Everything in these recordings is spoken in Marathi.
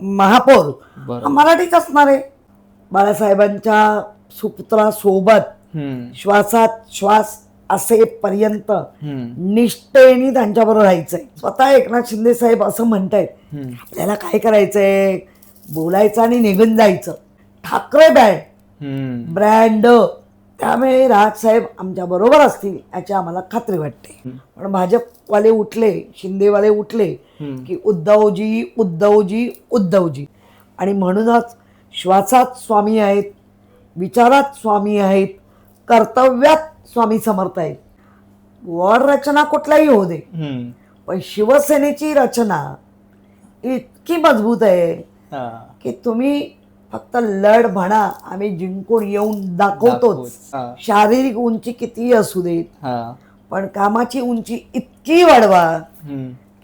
महापौर बरोबर. हा मराठीच असणार आहे. बाळासाहेबांच्या सुपुत्रासोबत श्वासात श्वास असेपर्यंत निष्ठेने त्यांच्याबरोबर राहायचंय. स्वतः एकनाथ शिंदे साहेब असं म्हणतायत, आपल्याला काय करायचंय, बोलायचं आणि निघून जायचं. ठाकरे ब्रँड. त्यामुळे राजसाहेब आमच्या बरोबर असतील याची आम्हाला खात्री वाटते. पण भाजपवाले उठले, शिंदेवाले उठले की उद्धवजी उद्धवजी उद्धवजी. आणि म्हणूनच श्वासात स्वामी आहेत, विचारात स्वामी आहेत, कर्तव्यात स्वामी समर्थ आहेत. वॉर रचना कुठलाही होऊ दे, पण शिवसेनेची रचना इतकी मजबूत आहे की तुम्ही फक्त लढ म्हणा, आम्ही जिंकून येऊन दाखवतोच. शारीरिक उंची कितीही असू देत, पण कामाची उंची इतकी वाढवा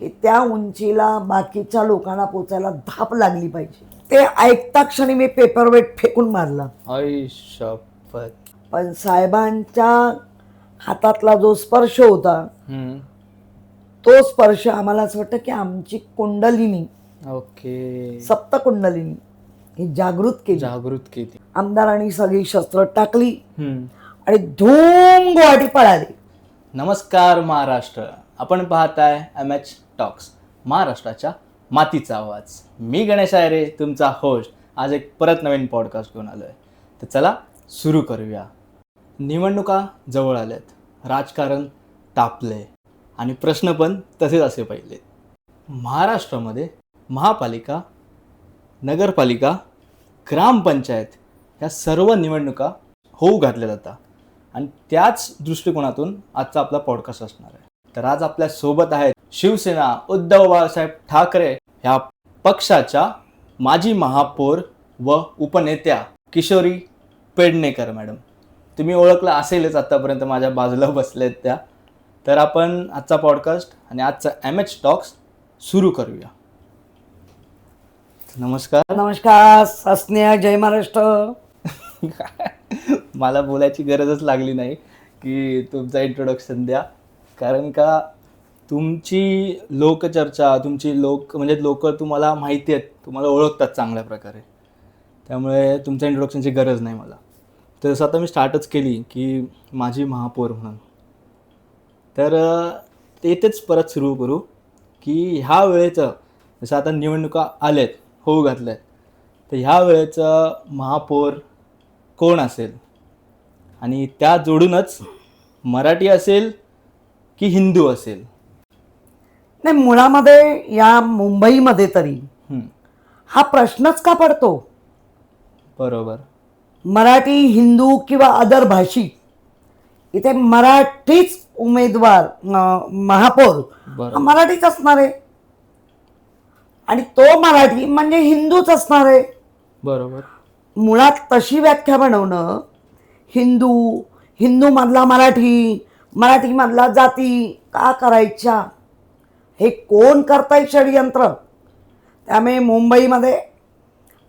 की त्या उंचीला बाकीच्या लोकांना पोचायला धाप लागली पाहिजे. ते ऐकता क्षणी मी पेपरवेट फेकून मारला. पण साहेबांच्या हातातला जो स्पर्श होता, तो स्पर्श आम्हाला असं वाटतं की आमची कुंडलिनी, सप्त कुंडलिनी ही जागृत केली. आमदारांनी सगळी शस्त्र टाकली आणि धूम गुवाहाटी पळाली. नमस्कार महाराष्ट्र, आपण पाहताय MH टॉक्स, महाराष्ट्राच्या मातीचा आवाज. मी गणेश आयरे, तुमचा होस्ट. आज एक परत नवीन पॉडकास्ट घेऊन आलोय. तर चला सुरू करूया. निवडणुका जवळ आल्यात, राजकारण तापलंय आणि प्रश्न पण तसेच असे पाहिजे. महाराष्ट्रामध्ये महापालिका, नगरपालिका, ग्रामपंचायत ह्या सर्व निवडणुका होऊ घातल्या जातात आणि त्याच दृष्टिकोनातून आजचा आपला पॉडकास्ट असणार आहे. तर आज आपल्या सोबत आहेत शिवसेना उद्धव बाळासाहेब ठाकरे ह्या पक्षाच्या माजी महापौर व उपनेत्या किशोरी पेडणेकर मॅडम. तुम्ही ओळखलं असेलच आतापर्यंत, माझ्या बाजूला बसलेत त्या. तर आपण आजचा पॉडकास्ट आणि आजचा MH टॉक्स सुरू करूया. नमस्कार. नमस्कार, सस्नेह, जय महाराष्ट्र. मला बोलायची गरजच लागली नाही की तुमचा इंट्रोडक्शन द्या, कारण का तुमची लोकचर्चा, तुमची लोक तुम्हाला माहिती आहेत, तुम्हाला ओळखतात चांगल्या प्रकारे, त्यामुळे तुमच्या इंट्रोडक्शनची गरज नाही मला. तर जसं आता मी स्टार्टच केली की माझी महापौर म्हणून, तर तेच परत सुरू करू की ह्या वेळेचं, जसं आता निवडणुका आल्यात, होऊ घातल्यात, तर ह्या वेळेचं महापौर कोण असेल आणि त्या जोडूनच मराठी असेल की हिंदू असेल. नाही, मुळामध्ये या मुंबईमध्ये तरी हा प्रश्नच का पडतो? बरोबर. मराठी, हिंदू किंवा अदर भाषिक, इथे मराठीच उमेदवार, महापौर हा मराठीच असणार आहे आणि तो मराठी म्हणजे हिंदूच असणार आहे. बरोबर. मुळात तशी व्याख्या बनवणं, हिंदू मधला मराठी मधला जाती का करायच्या, हे कोण करताय षडयंत्र? त्यामुळे मुंबईमध्ये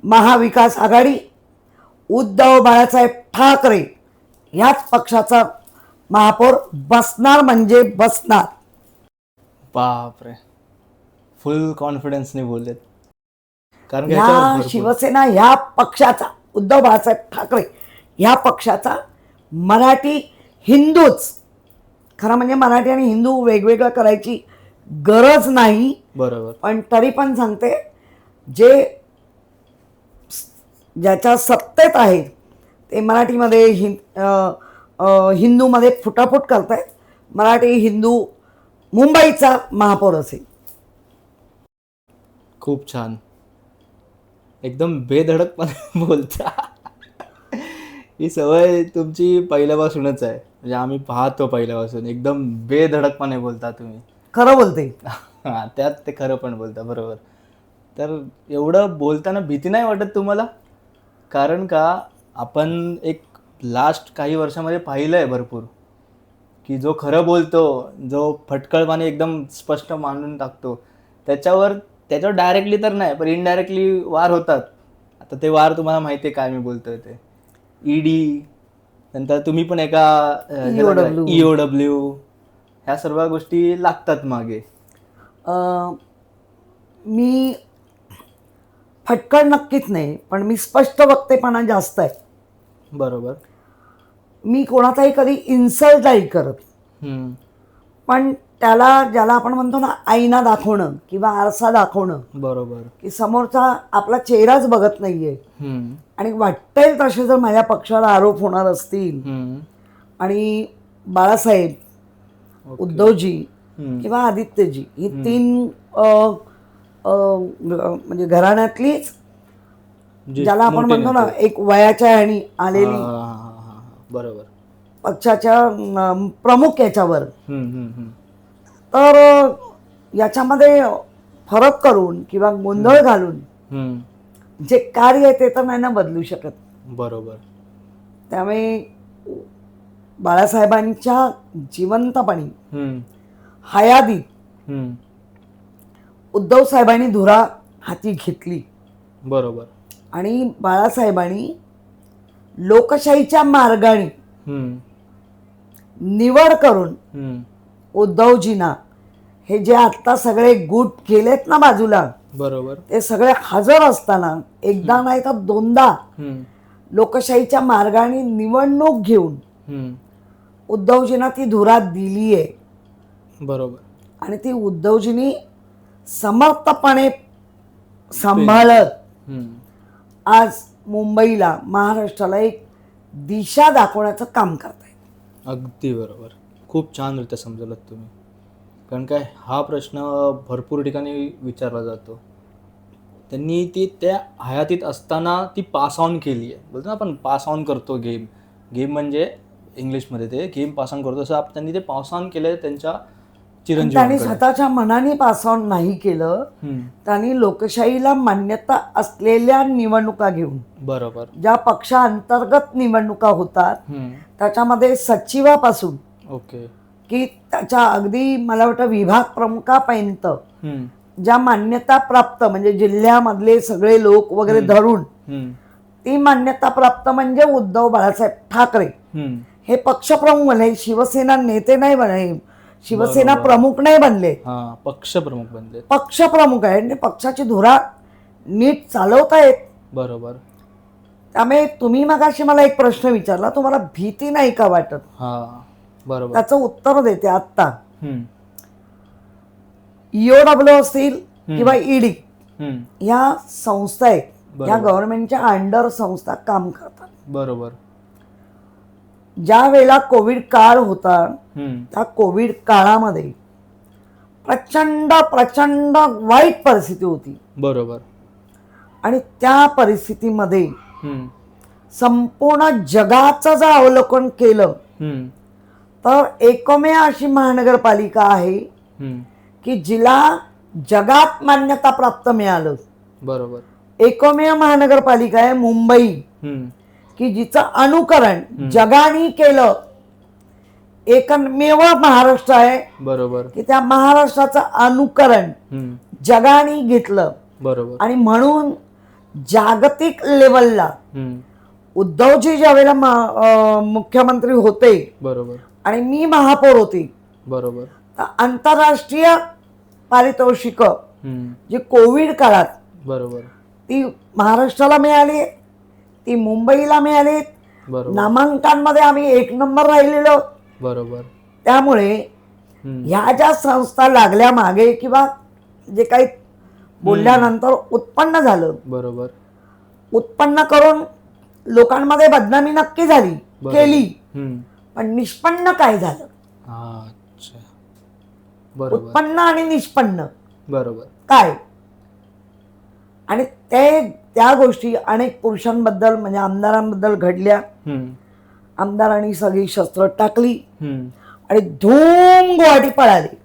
महाविकास आघाडी, उद्धव बाळासाहेब ठाकरे ह्याच पक्षाचा महापौर बसणार म्हणजे बसणार. बापरे, फुल कॉन्फिडन्सने बोललेत. कारण ह्या शिवसेना ह्या पक्षाचा, उद्धव बाळासाहेब ठाकरे ह्या पक्षाचा मराठी हिंदूच, खरं म्हणजे मराठी आणि हिंदू वेगवेगळं करायची गरज नाही. बरोबर. पण तरी पण सांगते, ज्याच्या सत्तेत आहेत ते मराठीमध्ये हिंदूमध्ये फुटाफूट करतायत. मराठी हिंदू मुंबईचा महापौर असेल. खूप छान, एकदम बेधडकपणे बोलता. ही सवय तुमची पहिल्यापासूनच आहे, म्हणजे आम्ही पाहतो पहिल्यापासून एकदम बेधडकपणे बोलता तुम्ही. खरं बोलते. हां, त्यात ते खरं पण बोलता. बरोबर. तर एवढं बोलताना भीती नाही वाटत तुम्हाला? कारण का आपण एक लास्ट काही वर्षामध्ये पाहिलं आहे भरपूर की जो खरं बोलतो, जो फटकळपणे एकदम स्पष्ट मांडून टाकतो, त्याच्यावर डायरेक्टली तर नाही पण इनडायरेक्टली वार होतात. आता ते वार तुम्हाला माहिती आहे काय मी बोलतोय ते. ED, नंतर तुम्ही पण एका EOW, ह्या सर्व गोष्टी लागतात मागे. मी फटकळ नक्कीच नाही, पण मी स्पष्ट वक्तेपणा जास्त आहे. बरोबर. मी कोणाचाही कधी इन्सल्ट नाही करत, हम्म. पण ज्याला आपण म्हणतो ना आईना दाखवणं किंवा आरसा दाखवणं, बरोबर. की समोरचा आपला चेहराच बघत नाहीये हम्म. आणि वाटतंय तसे जर माझ्या पक्षाला आरोप होणार असतील हम्म. आणि बाळासाहेब, ओके. उद्धवजी हम्म. किंवा आदित्यजी ही तीन म्हणजे घराण्यातलीच ज्याला आपण मोठे म्हणतो ना नेते. एक वयाच्या ह्यानी आलेली हा. बरोबर. पक्षाच्या प्रमुख याच्यावर, हम्म. हम्म. हम्म. तर याच्यामध्ये फरक करून किंवा गोंधळ घालून हम्म. जे कार्य आहे ते तर नाही ना बदलू शकत. बरोबर. त्यामुळे बाळासाहेबांच्या जिवंतपणी हम्म. हयातीत हम्म. उद्धव साहेबांनी धुरा हाती घेतली बरोबर. आणि बाळासाहेबांनी लोकशाहीच्या मार्गाने हम्म. निवड करून हम्म. उद्धवजींना हे जे आत्ता सगळे गुट केलेत ना बाजूला, बरोबर. ते सगळे हजर असताना एकदा नाही तर दोनदा हम्म. लोकशाहीच्या मार्गाने निवडणूक घेऊन हम्म. उद्धवजींना ती धुरा दिली आहे. बरोबर. आणि ती उद्धवजींनी समर्थपणे सांभाळत हम्म. आज मुंबईला, महाराष्ट्राला एक दिशा दाखवण्याचं काम करतायत. अगदी बरोबर. खूप छानरित्या समजलात तुम्ही. कारण काय हा प्रश्न भरपूर ठिकाणी विचारला जातो. त्यांनी ती त्या हयातीत असताना ती पास ऑन केली आहे. बोलतो ना आपण पास ऑन करतो गेम म्हणजे इंग्लिशमध्ये ते गेम पास ऑन करतो, असं त्यांनी ते पास ऑन केलं त्यांच्या त्यांनी चिरंजीवांकडे. स्वतःच्या मनाने पास ऑन नाही केलं, त्यांनी लोकशाहीला मान्यता असलेल्या निवडणुका घेऊन, बरोबर, ज्या पक्षांतर्गत निवडणुका होतात त्याच्यामध्ये सचिवापासून ओके, की त्याच्या अगदी मला वाटतं विभाग प्रमुखापर्यंत ज्या मान्यता प्राप्त म्हणजे जिल्ह्यामधले सगळे लोक वगैरे धरून ती मान्यता प्राप्त म्हणजे उद्धव बाळासाहेब ठाकरे हे पक्षप्रमुख बनले. शिवसेना नेते नाही बनले, शिवसेना प्रमुख नाही बनले, पक्षप्रमुख बनले. पक्षप्रमुख आहे. म्हणजे पक्षाची धुरा नीट चालवतायत. बरोबर. त्यामुळे तुम्ही मगाशी मला एक प्रश्न विचारला, तुम्हाला भीती नाही का वाटत? बरोबर. त्याचं उत्तर देते आत्ता. EOW असतील किंवा ईडी या संस्था आहेत, या गव्हर्नमेंटच्या अंडर संस्था काम करतात. बरोबर. ज्या वेळेला कोविड काळ होता त्या कोविड काळामध्ये प्रचंड प्रचंड वाईट परिस्थिती होती. बरोबर. आणि त्या परिस्थितीमध्ये संपूर्ण जगाचं जर अवलोकन केलं तर एकमेव अशी महानगरपालिका आहे की जिला जगात मान्यता प्राप्त मिळालं. बरोबर. एकमेव महानगरपालिका आहे मुंबई की जिचं अनुकरण जगाने केलं. एकमेव महाराष्ट्र आहे बरोबर की त्या महाराष्ट्राचं अनुकरण जगाने घेतलं. बरोबर. आणि म्हणून जागतिक लेवलला उद्धवजी ज्यावेळेला मुख्यमंत्री होते, बरोबर, आणि मी महापौर होते, बरोबर, तर आंतरराष्ट्रीय पारितोषिक जी कोविड काळात बरोबर ती महाराष्ट्राला मिळाली, ती मुंबईला मिळाली. नामांकनामध्ये आम्ही 1 नंबर राहिलेलो. बरोबर. त्यामुळे ह्या ज्या संस्था लागल्या मागे किंवा जे काही बोलल्यानंतर उत्पन्न झालं, बरोबर, उत्पन्न करून लोकांमध्ये बदनामी नक्की झाली, केली, पण निष्पन्न काय झालं? अच्छा, बरोबर. उत्पन्न आणि निष्पन्न बरोबर काय? आणि त्या गोष्टी अनेक पुरुषांबद्दल म्हणजे आमदारांबद्दल घडल्या. आमदारांनी सगळी शस्त्र टाकली आणि धूम गुवाहाटी पळाली.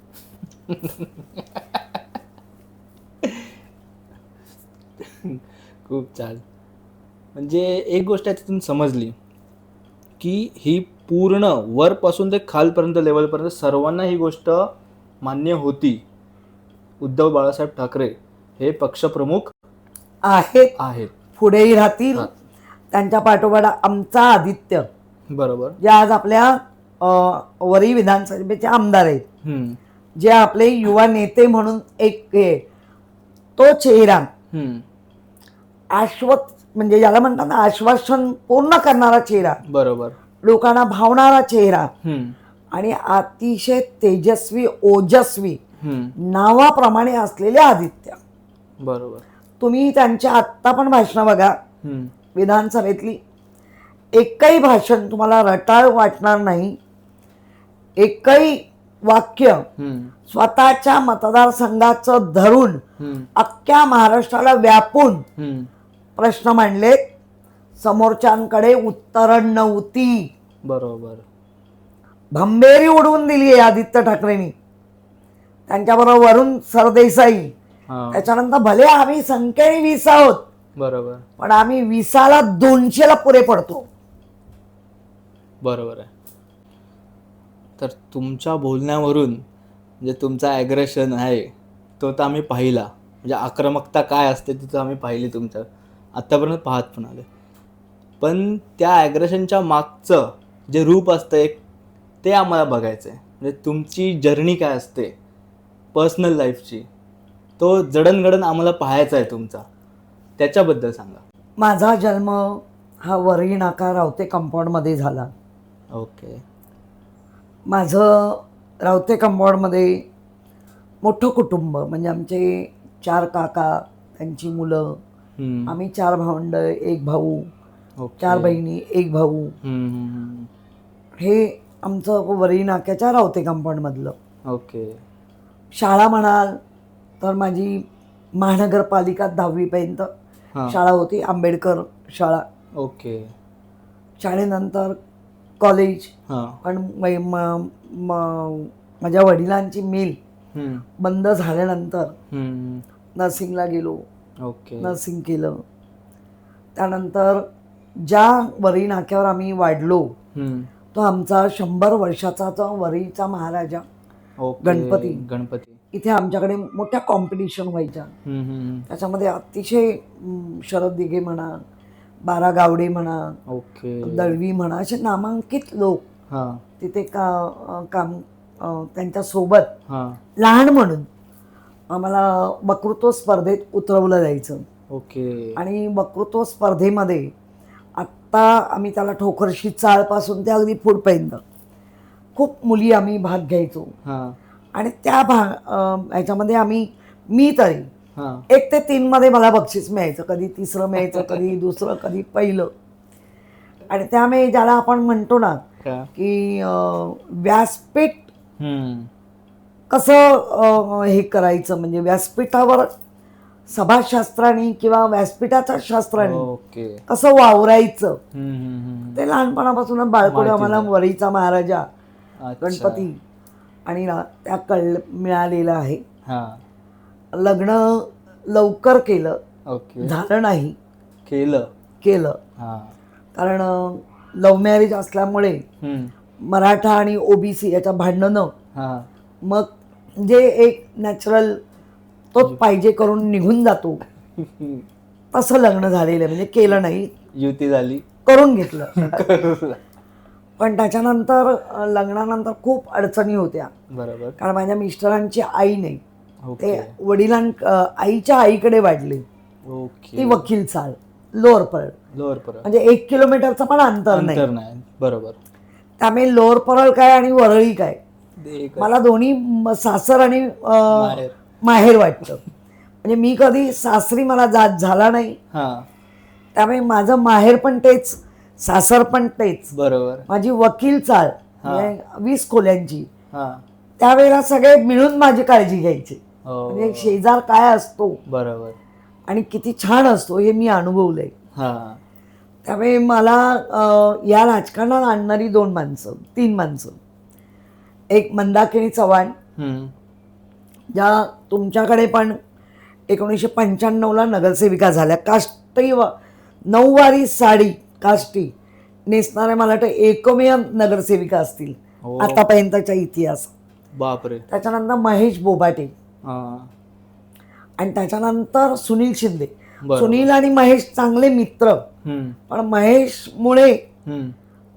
खूप छान. म्हणजे एक गोष्ट याच्यातून समजली की ही पूर्ण वरपासून ते खालपर्यंत लेवलपर्यंत सर्वांना ही गोष्ट मान्य होती. उद्धव बाळासाहेब ठाकरे हे पक्षप्रमुख आहेत, पुढेही राहतील. त्यांच्या पाठोपाठ आमचा आदित्य, बरोबर, जे आज आपल्या वरी विधानसभेचे आमदार आहेत, जे आपले युवा नेते म्हणून एक तो चेहरा म्हणजे ज्याला म्हणतात ना आश्वासन पूर्ण करणारा चेहरा, बरोबर. लोकांना भावणारा चेहरा हम्म. आणि अतिशय तेजस्वी ओजस्वी हम्म. नावाप्रमाणे असलेले आदित्य. बरोबर. तुम्ही त्यांच्या आत्ता पण भाषणं बघा हम्म. विधानसभेतली, एकही भाषण तुम्हाला रटाळ वाटणार नाही. एकही वाक्य हम्म. स्वतःच्या मतदारसंघाचं धरून हम्म. अख्ख्या महाराष्ट्राला व्यापून हम्म. प्रश्न मांडलेत. समोरच्यांकडे उत्तरं नव्हती. बरोबर. भंबेरी उडवून दिली आहे आदित्य ठाकरेंनी. त्यांच्याबरोबर वरुण सरदेसाई. हा. त्याच्यानंतर भले आम्ही संख्येने 20 आहोत, बरोबर. पण आम्ही 20ला 200ला पुरे पडतो. बरोबर आहे. तर तुमच्या बोलण्यावरून जे तुमचा ॲग्रेशन आहे तो तर आम्ही पाहिला, म्हणजे आक्रमकता काय असते ती तर आम्ही पाहिली तुमच्या आत्तापर्यंत पाहत पण आले. पण त्या ॲग्रेशनच्या मागचं जे रूप असतं एक, ते आम्हाला बघायचं आहे. म्हणजे तुमची जर्नी काय असते पर्सनल लाईफची, तो जडणघडण आम्हाला पाहायचा आहे तुमचा. त्याच्याबद्दल सांगा. माझा जन्म हा वरळी नाका रावते कंपाऊंडमध्ये झाला. ओके. माझं रावते कंपाऊंडमध्ये मोठं कुटुंब, म्हणजे आमचे 4 काका, त्यांची मुलं, आम्ही 4 भावंड, 1 भाऊ, 4 बहिणी, 1 भाऊ. हे आमचं वरळी नाक्याच्या रावते कंपाऊंडमधलं. ओके. शाळा म्हणाल तर माझी महानगरपालिका 10वीपर्यंत शाळा होती, आंबेडकर शाळा. ओके. शाळेनंतर कॉलेज. पण माझ्या वडिलांची मिल बंद झाल्यानंतर नर्सिंगला गेलो. ओके. नर्सिंग केलं. त्यानंतर ज्या वरळी नाक्यावर आम्ही वाढलो तो आमचा 100 वर्षाचा जो वरळीचा महाराजा गणपती. इथे आमच्याकडे मोठ्या कॉम्पिटिशन व्हायच्या. त्याच्यामध्ये अतिशय शरद दिघे म्हणा, 12 गावडे म्हणा, दळवी म्हणा, असे नामांकित लोक तिथे काम त्यांच्यासोबत लहान म्हणून आम्हाला वक्तृत्व स्पर्धेत उतरवलं जायचं. ओके. आणि वक्तृत्व स्पर्धेमध्ये आत्ता आम्ही त्याला ठोकरशी चाळपासून ते अगदी पुढपर्यंत खूप मुली आम्ही भाग घ्यायचो. आणि त्या ह्याच्यामध्ये मी तरी 1 ते 3 मध्ये मला बक्षीस मिळायचं. कधी 3रं मिळायचं, कधी 2रं, कधी 1. आणि त्यामुळे ज्याला आपण म्हणतो ना की व्यासपीठ कसं हे करायचं, म्हणजे व्यासपीठावर सभाशास्त्राने किंवा व्यासपीठाच्या शास्त्राने कसं वावरायचं, ते लहानपणापासूनच बाळकडे आम्हाला वरळीचा महाराजा गणपती आणि त्या मिळालेलं आहे. लग्न लवकर केलं, झालं नाही. केलं कारण लव्ह मॅरेज असल्यामुळे मराठा आणि ओबीसी याच्या भांडणं, मग जे एक नॅचरल तोच पाहिजे करून निघून जातो तसं लग्न झालेलं, म्हणजे केलं नाही, युती झाली, करून घेतलं. पण त्याच्यानंतर लग्नानंतर खूप अडचणी होत्या. बरोबर. कारण माझ्या मिस्टरांची आई नाही, ते आईच्या आईकडे वाढले. ती वकील चाळ, लोअर परळ, म्हणजे 1 किलोमीटरचं पण अंतर नाही. बरोबर. त्यामुळे लोअर परळ काय आणि वरळी काय, मला दोन्ही सासर आणि माहेर वाटतं. म्हणजे मी कधी सासरी मला जात झाला नाही, त्यामुळे माझं माहेर पण तेच, सासर पण तेच. बरोबर. माझी वकील चाळ 20 खोल्यांची. त्यावेळेला सगळे मिळून माझी काळजी घ्यायची. म्हणजे शेजार काय असतो, बरोबर, आणि किती छान असतो हे मी अनुभवलंय. त्यामुळे मला या राजकारणात आणणारी 3 माणसं, एक मंदाकिनी चव्हाण, ज्या तुमच्याकडे पण 1995ला नगरसेविका झाल्या. काष्टी 9वारी साडी काष्टी नेसणाऱ्या मला वाटतं एकमेव नगरसेविका असतील आतापर्यंतच्या इतिहासात. बापरे. त्याच्यानंतर महेश बोबाटे, आणि त्याच्यानंतर सुनील शिंदे. सुनील आणि महेश चांगले मित्र, पण महेशमुळे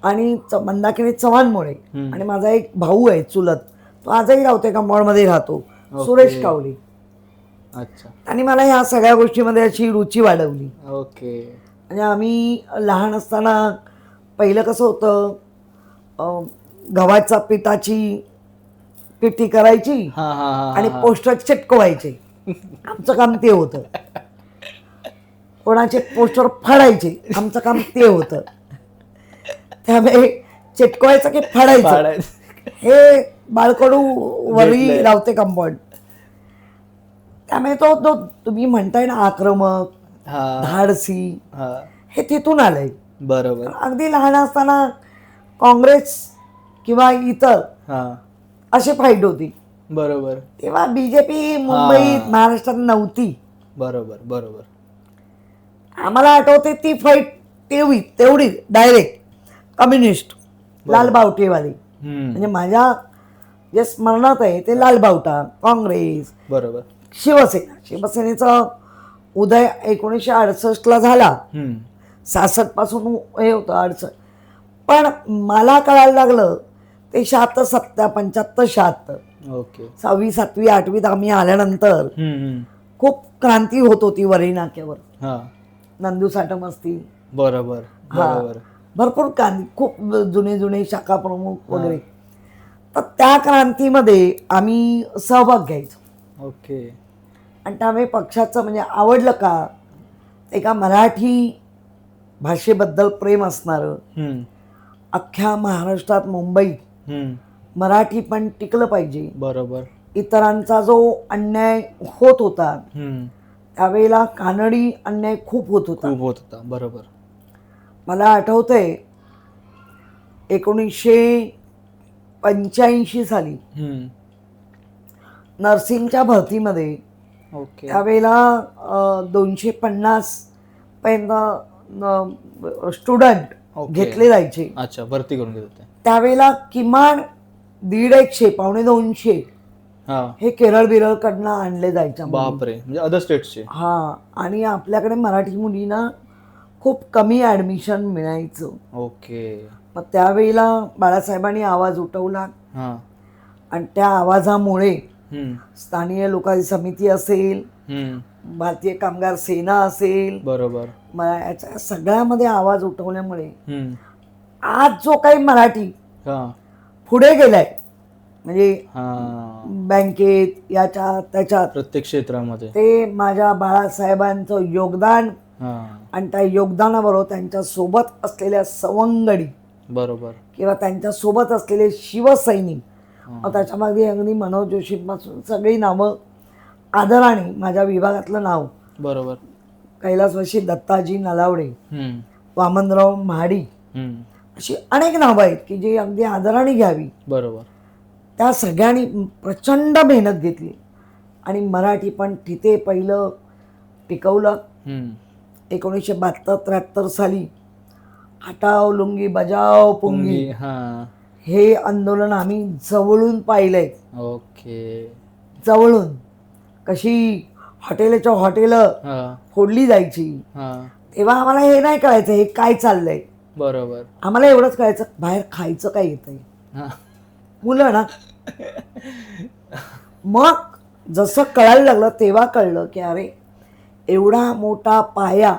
आणि मंदाकिनी चव्हाणमुळे, आणि माझा एक भाऊ आहे चुलत, तो आजही रावते कंपाऊंडमध्ये राहतो, सुरेश कावले. अच्छा. आणि मला ह्या सगळ्या गोष्टीमध्ये अशी रुची वाढवली. ओके. म्हणजे आम्ही लहान असताना पहिलं कसं होतं, गव्हाच्या पिठाची पिठी करायची हा हा आणि हा. पोस्टर चिटकवायचे. आमचं काम ते होतं. कोणाचे पोस्टर फाडायचे, आमचं काम ते होतं. त्यामुळे चिटकवायचं की फाडायचं हे बाळकडू वरळी लावते कंपाऊंड. त्यामुळे तो तो तुम्ही म्हणताय ना आक्रमक, धाडसी, हे तिथून आलंय. बरोबर. अगदी लहान असताना काँग्रेस किंवा इतर अशी फाईट होती. बरोबर. तेव्हा बीजेपी मुंबईत महाराष्ट्रात नव्हती. बरोबर बरोबर. आम्हाला आठवते ती फाईट तेवढी डायरेक्ट कम्युनिस्ट लाल बावटेवाली. म्हणजे माझ्या जे स्मरणात आहे ते लाल बावटा, काँग्रेस, बरोबर, शिवसेनेचा उदय 1968 झाला. 66 पासून हे होतं 68. पण मला कळायला लागलं ते 76, 77, 75, 76. ओके. 6वी 7वी 8वीत आम्ही आल्यानंतर खूप क्रांती होत होती वरळी नाक्यावर. नंदू साठम असतील. बरोबर बरोबर. भरपूर क्रांती, खूप जुने शाखा प्रमुख वगैरे. तर त्या क्रांतीमध्ये आम्ही सहभाग घ्यायचो. ओके. आणि त्यामुळे पक्षाचं म्हणजे आवडलं का, एका मराठी भाषेबद्दल प्रेम असणारं, अख्ख्या महाराष्ट्रात मुंबईत मराठी पण टिकलं पाहिजे. बरोबर. इतरांचा जो अन्याय होत होता त्यावेळेला कानडी अन्याय खूप होत होता. बरोबर. मला आठवतंय 1985 साली नर्सिंगच्या भरतीमध्ये त्यावेळेला 250 पर्यंत स्टुडंट घेतले जायचे. अच्छा, भरती करून घेत होते. त्यावेळेला किमान 150, 150 हे केरळ बिरळकडनं आणले जायचे. बापरे, म्हणजे अदर स्टेट्सचे. आणि आपल्याकडे मराठी मुलींना खूप कमी ऍडमिशन मिळायचं. ओके. मग त्यावेळेला बाळासाहेबांनी आवाज उठवला आणि त्या आवाजामुळे स्थानिक लोकांची समिती असेल, भारतीय कामगार सेना असेल, बरोबर, याच्या सगळ्यामध्ये आवाज उठवल्यामुळे आज जो काही मराठी पुढे गेलाय, म्हणजे बँकेत याच्या त्याच्यात प्रत्येक क्षेत्रामध्ये, ते माझ्या बाळासाहेबांचं योगदान आणि त्या योगदानाबरोबर त्यांच्या सोबत असलेल्या सवंगडी, बरोबर, किंवा त्यांच्या सोबत असलेले शिवसैनिक, त्याच्यामध्ये अगदी मनोज जोशीपासून सगळी नावं आदराने, माझ्या विभागातलं नाव, बरोबर, कैलासवासी दत्ताजी नलावडे, वामनराव महाडी, अशी अनेक नावं आहेत की जी अगदी आदराने घ्यावी. बरोबर. त्या सगळ्यांनी प्रचंड मेहनत घेतली आणि मराठी पण तिथे पहिलं टिकवलं. 1972-73 साली हटाव लुंगी बजाव पुंगी हे आंदोलन आम्ही जवळून पाहिलंय. ओके. जवळून कशी हॉटेलच्या हॉटेल फोडली जायची, तेव्हा आम्हाला हे नाही कळायचं हे काय चाललंय. बरोबर. आम्हाला एवढंच कळायचं बाहेर खायचं काय येतंय, मुलं ना. मग जसं कळायला लागलं तेव्हा कळलं की अरे एवढा मोठा पाया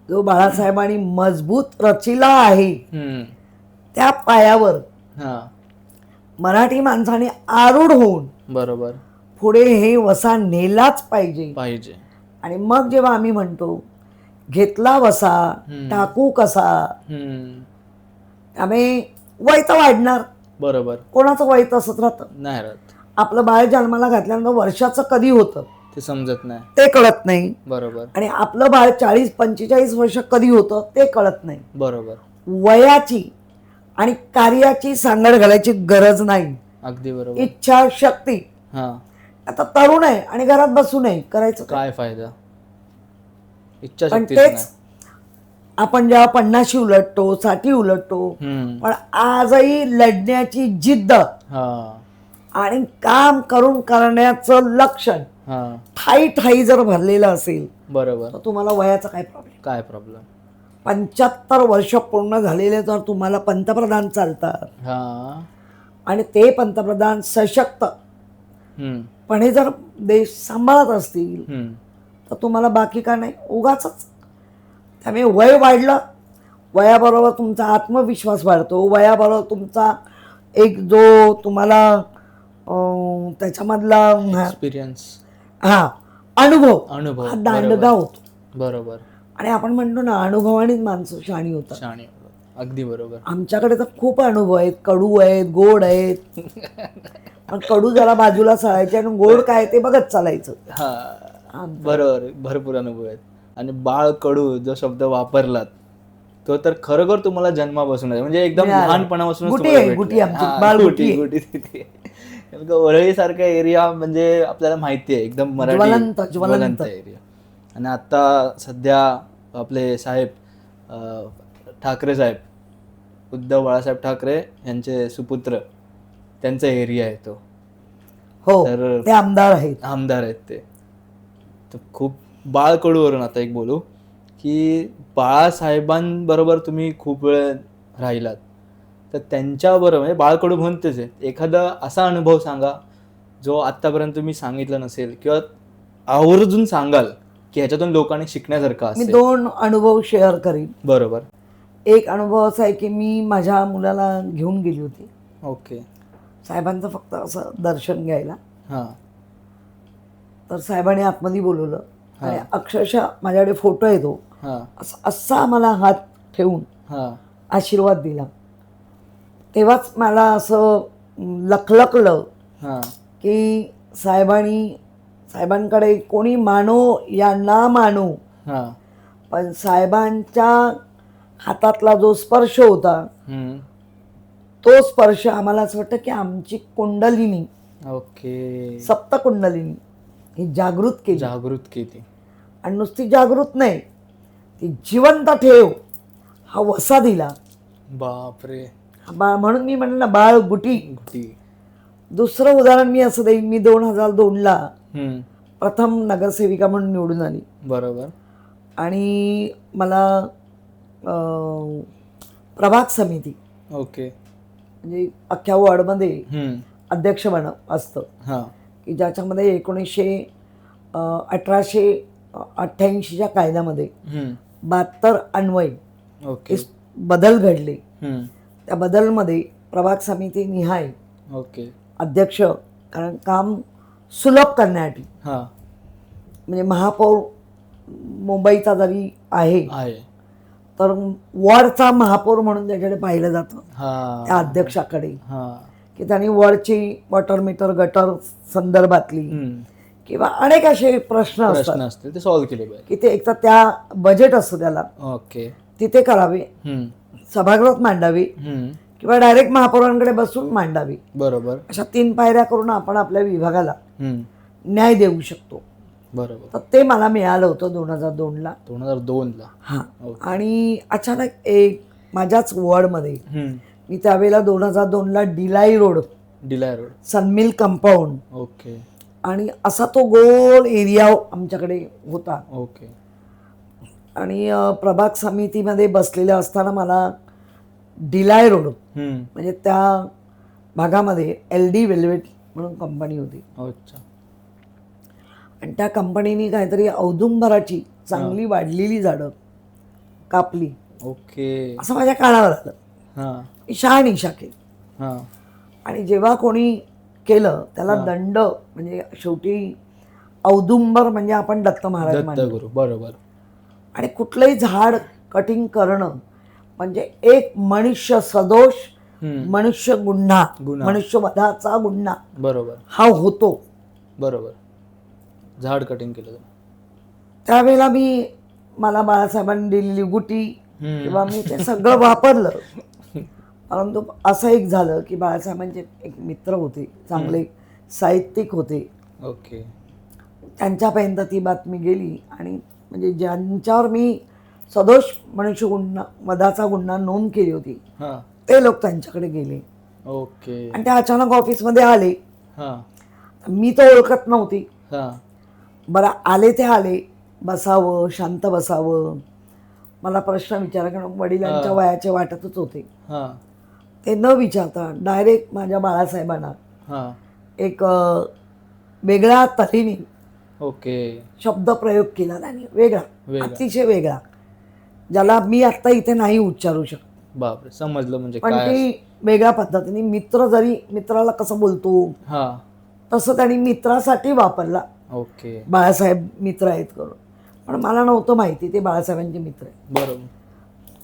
जो बाळासाहेबांनी मजबूत रचिला आहे, त्या पायावर मराठी माणसाने आरूढ होऊन, बरोबर, पुढे हे वसा नेलाच पाहिजे. आणि मग जेव्हा आम्ही म्हणतो घेतला वसा टाकू कसा, त्यामुळे वय तर वाढणार. बरोबर. कोणाचं वय तसंच राहतं, नाही राहत. आपलं बाळ जन्माला घातल्यानंतर वर्षाचं कधी होतं ते समजत नाही, ते कळत नाही. बरोबर. आणि आपलं बाळ 40-45 वर्ष कधी होतं ते कळत नाही. बरोबर. वयाची आणि कार्याची सांगड घालायची गरज नाही. अगदी बरोबर. इच्छा शक्ती. आता तरुण आहे आणि घरात बसू नये, करायचं काय फायदा. इच्छा शक्ती. तेच आपण जेव्हा 50 उलटतो, 60 उलटतो, पण आजही लढण्याची जिद्द आणि काम करून करण्याचं लक्षण ठाई जर भरलेलं असेल, बरोबर, तर तुम्हाला वयाचा काय प्रॉब्लेम. 75 वर्ष पूर्ण झालेले जर तुम्हाला पंतप्रधान चालतात आणि ते पंतप्रधान सशक्त, पण हे जर देश सांभाळत असतील तर तुम्हाला बाकी का नाही उगाच. त्यामुळे वय वाढलं, वयाबरोबर तुमचा आत्मविश्वास वाढतो, वयाबरोबर तुमचा एक जो तुम्हाला त्याच्यामधला एक्सपिरियन्स अनुभव अनुभव दांडगा होतो. बरोबर. आणि आपण म्हणतो ना अनुभवानेच माणसं शहाणी होतात. शहाणी, अगदी बरोबर. आमच्याकडे तर खूप अनुभव आहेत, कडू आहेत, गोड आहेत. पण कडू जरा बाजूला सळायचे आणि गोड काय ते बघत चालायचं. बरोबर, भरपूर अनुभव आहेत. आणि बाळ कडू जो शब्द वापरलात तो तर खरोखर तुम्हाला जन्मापासून आहे, म्हणजे एकदम लहानपणापासून वरळी सारखा एरिया म्हणजे आपल्याला माहिती आहे, एकदम मराठी ज्वलंत एरिया. आणि आता सध्या आपले साहेब ठाकरे साहेब, उद्धव बाळासाहेब ठाकरे यांचे सुपुत्र, त्यांचा एरिया आहे तो. हो, तर ते आमदार आहेत ते. तर खूप बाळकडूवरून आता एक बोलू की बाळासाहेबांबरोबर तुम्ही खूप वेळ राहिलात, तर त्यांच्याबरोबर म्हणजे बाळकडू म्हणतेच आहे, एखादा असा अनुभव सांगा जो आतापर्यंत तुम्ही सांगितलं नसेल किंवा आवर्जून सांगाल की ह्याच्यातून लोकांनी शिकण्यासारखं असेल. मी 2 अनुभव शेअर करीन. बरोबर. एक अनुभव असा आहे की मी माझ्या मुलाला घेऊन गेली होती. ओके. साहेबांचं फक्त असं दर्शन घ्यायला. हां. तर साहेबांनी आतमध्ये बोलवलं आणि अक्षरशः माझ्याकडे फोटो आहे तो, असा मला हात ठेवून आशीर्वाद दिला. तेव्हाच मला असं लखलखलं की साहेबांकडे कोणी मानो या ना मानो, पण साहेबांच्या हातातला जो स्पर्श होता तो स्पर्श आम्हाला असं वाटतं की आमची कुंडलिनी, सप्त कुंडलिनी ही जागृत केली. आणि नुसती जागृत नाही, ती जिवंत ठेव हा वसा दिला. बापरे. म्हणून मी म्हणलं ना बाळ गुटी. दुसरं उदाहरण मी असं देईन, मी 2002ला प्रथम नगरसेविका म्हणून निवडून आली. बरोबर. आणि मला प्रभाग समिती, म्हणजे अख्ख्या वॉर्डमध्ये अध्यक्ष असतं की ज्याच्यामध्ये 1888च्या कायद्यामध्ये 72 अन्वय बदल घडले. त्या बदलमध्ये प्रभाग समिती निहाय अध्यक्ष, कारण काम सुलभ करण्यासाठी, म्हणजे महापौर मुंबईचा जरी आहे तर वॉर्डचा महापौर म्हणून त्याच्याकडे पाहिलं जातं त्या अध्यक्षाकडे, की त्यांनी वॉर्डची वॉटर मीटर गटर संदर्भातली किंवा अनेक असे प्रश्न असतात ते सॉल्व्ह केले की ते एक तर त्या बजेट असतं त्याला तिथे करावे, सभागृहात मांडावी किंवा डायरेक्ट महापौरांकडे बसून मांडावी. बरोबर. अशा 3 पायऱ्या करून आपण आपल्या विभागाला न्याय देऊ शकतो. बरोबर. तर ते मला मिळालं होतं 2002ला. आणि अचानक एक माझ्याच वॉर्डमध्ये मी त्यावेळेला 2002ला डिलाई रोड सनमिल कंपाऊंड आणि असा तो गोल एरिया आमच्याकडे होता. आणि प्रभाग समितीमध्ये बसलेलं असताना मला डिलाई रोड म्हणजे त्या भागामध्ये LD वेल्वेट म्हणून कंपनी होती. आणि त्या कंपनीने काहीतरी औदुंबराची चांगली वाढलेली झाडं कापली. असं माझ्या कानावर आलं. शहाणी केली. आणि जेव्हा कोणी केलं त्याला दंड, म्हणजे शेवटी औदुंबर म्हणजे आपण दत्त महाराज मानतो. बरोबर. आणि कुठलंही झाड कटिंग करणं म्हणजे एक मनुष्य सदोष, मनुष्य गुन्हा, मनुष्यवधाचा गुन्हा बरोबर हा होतो. बरोबर. झाड कटिंग केलं त्यावेळेला मला बाळासाहेबांनी दिलेली गुटी किंवा मी ते सगळं वापरलं. परंतु असं एक झालं की बाळासाहेबांचे एक मित्र होते, चांगले साहित्यिक होते. त्यांच्यापर्यंत ती बातमी गेली आणि म्हणजे ज्यांच्यावर मी सदोष मनुष्य गुन्हा वधाचा गुन्हा नोंद केली होती ते लोक त्यांच्याकडे गेले. आणि ते अचानक ऑफिसमध्ये आले. मी तर ओळखत नव्हती. बरं, आले ते आले, बसावं, शांत बसावं, मला प्रश्न विचारा, कारण वडिलांच्या वयाचे वाटतच होते. ते न विचारता डायरेक्ट माझ्या बाळासाहेबांना एक वेगळ्या तऱ्हेने ओके. शब्द प्रयोग केला त्यांनी, वेगळा, वेगळा. अतिशय वेगळा, ज्याला मी आता इथे नाही उच्चारू शकत. बापरे, समजलं म्हणजे पण काय. ती वेगळ्या पद्धतीने, मित्र जरी मित्राला कसं बोलतो हा. तसं त्यांनी मित्रासाठी वापरला. ओके. बाळासाहेब मित्र आहेत करून, पण मला नव्हतं माहिती ते बाळासाहेबांचे मित्र आहेत. बरोबर.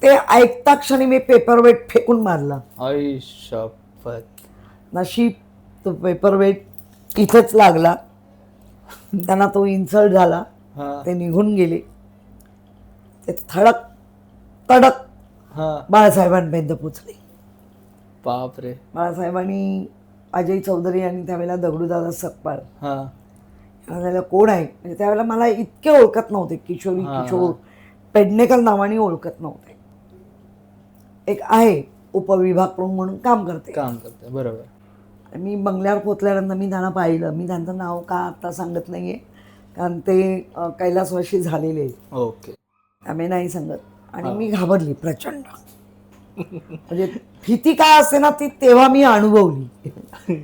ते ऐकता क्षणी मी पेपरवेट फेकून मारला. आई शपथ. नशीब तो पेपरवेट इथंच लागला, त्यांना तो इन्सल्ट झाला, हा. ते निघून गेले. ते थडक तडक हा. बाळासाहेबांपर्यंत पोचले. बापरे. बाळासाहेबांनी अजय चौधरी आणि त्यावेळेला दगडूदादा सकपाळ हा. त्यावेळेला कोण आहे म्हणजे त्यावेळेला मला इतके ओळखत नव्हते. किशोरी हा. किशोर पेडणेकर नावाने ओळखत नव्हते. एक आहे उपविभाग प्रमुख म्हणून काम करते. बरोबर. मी बंगल्यावर पोचल्यानंतर मी त्यांना पाहिलं. मी त्यांचं नाव का आता सांगत नाहीये कारण ते कैलासवासी झालेले आहेत. ओके. त्यामुळे नाही सांगत. आणि मी घाबरली प्रचंड. म्हणजे भीती काय असते ना ती तेव्हा मी अनुभवली.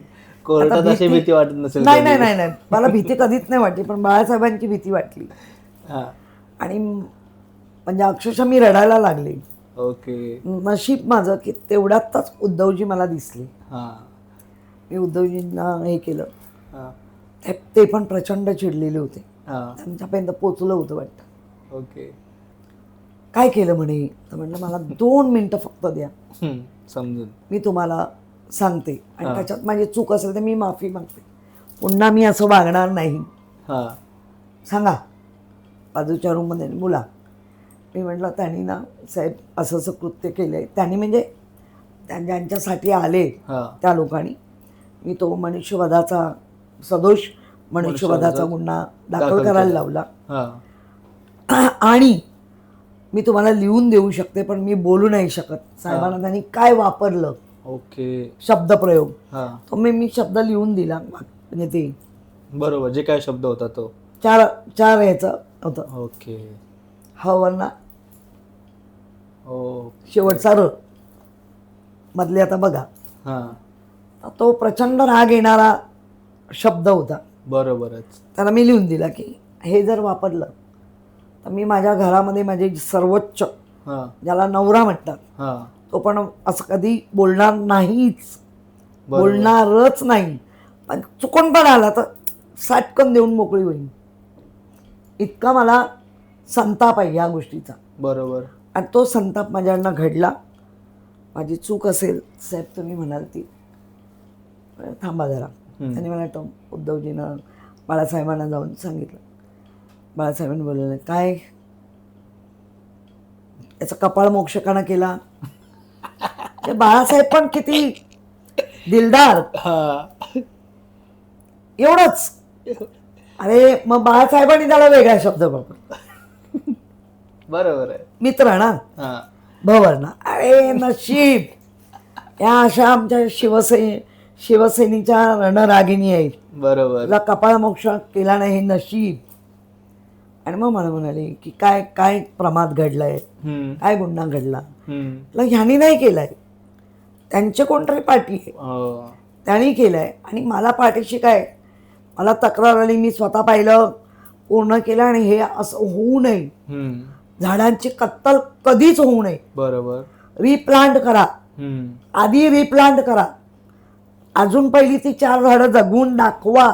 कोर्टात अशी भीती वाटत नसेल. नाही नाही नाही नाही, मला भीती कधीच नाही वाटली, पण बाळासाहेबांची भीती वाटली. आणि म्हणजे अक्षरशः मी रडायला लागले. ओके. नशीब माझं की तेवढ्यातच उद्धवजी मला दिसले. मी उद्धवजींना हे केलं. ते पण प्रचंड चिडलेले होते. त्यांच्यापर्यंत पोचलं होतं वाटतं. ओके. काय केलं म्हणे तर म्हटलं मला 2 मिनिटं फक्त द्या, समजून मी तुम्हाला सांगते आणि त्याच्यात माझी चूक असेल तर मी माफी मागते, पुन्हा मी असं वागणार नाही. सांगा बाजूच्या रूममध्ये मुला. मी म्हटलं त्यांनी ना साहेब असं असं कृत्य केलं आहे. त्यांनी म्हणजे ज्यांच्यासाठी आले त्या लोकांनी, मी तो मनुष्यवधाचा सदोष मनुष्यवधाचा गुन्हा दाखल करायला लावला. आणि मी तुम्हाला लिहून देऊ शकते पण मी बोलू नाही शकत. साहेबांना त्यांनी काय वापरलं ओके शब्दप्रयोग तो मी शब्द लिहून दिला. म्हणजे ते बरोबर जे काय शब्द होता तो 4 ह्याचं होतं. ओके. हवरना ओ शेवटचा र मधले आता बघा. तो प्रचंड राग येणारा शब्द होता. बरोबरच. त्याला मी लिहून दिला की हे जर वापरलं तर मी माझ्या घरामध्ये माझे सर्वोच्च ज्याला नवरा म्हणतात तो पण असं कधी बोलणार नाहीच, बोलणारच नाही. पण चुकून पण आला तर साटकन देऊन मोकळी होईल. इतका मला संताप आहे या गोष्टीचा. बरोबर. आणि तो संताप माझ्याकडनं घडला. माझी चूक असेल साहेब तुम्ही म्हणाल ती थांबा जरा. आणि मला वाटतं उद्धवजीनं बाळासाहेबांना जाऊन सांगितलं. बाळासाहेबांनी बोलले काय याचा कपाळ मोक्षकाना केला. बाळासाहेब पण किती दिलदार. एवढंच. अरे मग बाळासाहेबांनी त्याला वेगळा शब्द वापरला. बरोबर आहे. मित्र ना भवरना. अरे नशीब या अशा आमच्या शिवसेनेच्या रणरागिणी आहेत. बरोबर. कपाळ मोक्ष केला नाही हे नशीब. आणि मग मला म्हणाले की काय काय प्रमाद घडलाय, काय गुन्हा घडला. ह्यानी नाही केलाय, त्यांचे कोणतरी पाठी आहे त्यांनी केलंय. आणि मला पाठीशी काय मला तक्रार आली, मी स्वतः पाहिलं, पूर्ण केलं. आणि हे असं होऊ नये. झाडांची कत्तल कधीच होऊ नये. बरोबर. रिप्लांट करा. आधी रिप्लांट करा. अजून पहिली ती 4 झाडं जगवून दाखवा,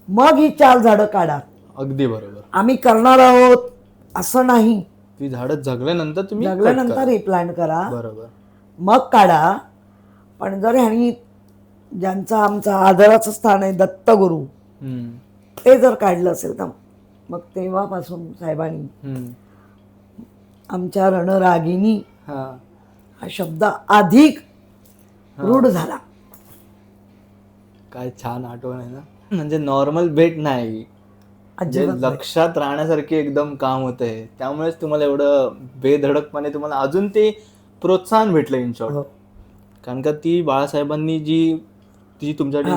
मग ही 4 झाडं काढा. अगदी बरोबर. आम्ही करणार आहोत असं नाही. ती झाडं जगल्यानंतर तुम्ही जगल्यानंतर रिप्लांट करा. बरोबर. मग काढा. पण जर ह्यांनी ज्यांचं आमचं आदराचं स्थान आहे दत्तगुरू ते जर काढलं असेल तर मग तेव्हापासून साहेबांनी आमच्या रणरागिनी हा शब्द अधिक रूढ झाला. काय छान आठवण आहे ना. म्हणजे नॉर्मल भेट नाही, लक्षात राहण्यासारखी एकदम काम होतंय. त्यामुळेच तुम्हाला एवढं बेधडकपणे तुम्हाला अजून ते प्रोत्साहन भेटलं इन शॉर्ट. कारण का ती बाळासाहेबांनी जी तुमच्यासाठी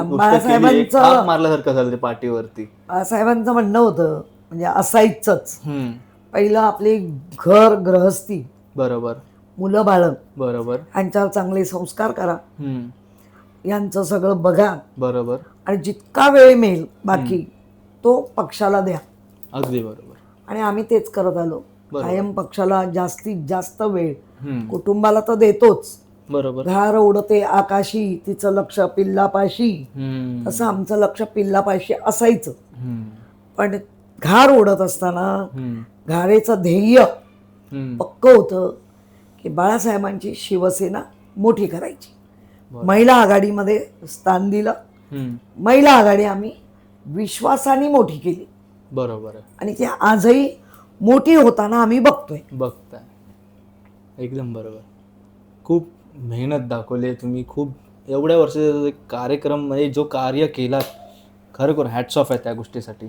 मारल्यासारखं झालं ते पाठीवरती. बाळासाहेबांचं म्हणणं होतं म्हणजे असायचंच. पहिलं आपले घर गृहस्थी, बरोबर, मुलं बाळ, बरोबर, यांच्यावर चांगले संस्कार करा. यांचं सगळं बघा बरोबर. आणि जितका वेळ मिळेल बाकी तो पक्षाला द्या. अगदी बरोबर. आणि आम्ही तेच करत आलो. बरोबर. कायम पक्षाला जास्तीत जास्त वेळ, हम्म. कुटुंबाला तर देतोच. बरोबर. घार उडते आकाशी तिचं लक्ष पिल्लापाशी, हम्म. तसं आमचं लक्ष पिल्लापाशी असायचं. हम्म. पण घार उडत असताना हम्म. घारेचं ध्येय हम्म. पक्क होतं की बाळासाहेबांची शिवसेना मोठी करायची. महिला आघाडीमध्ये स्थान दिलं. हम्म. महिला आघाडी आम्ही विश्वासाने मोठी केली बरोबर आहे. आणि ती आजही मोठी होताना आम्ही बघतोय. बघताय. एकदम बरोबर. खूप मेहनत दाखवली तुम्ही. खूप एवढ्या वर्षाचा कार्यक्रम म्हणजे जो कार्य केलात, खरोखर हॅट्स ऑफ आहे त्या गोष्टीसाठी.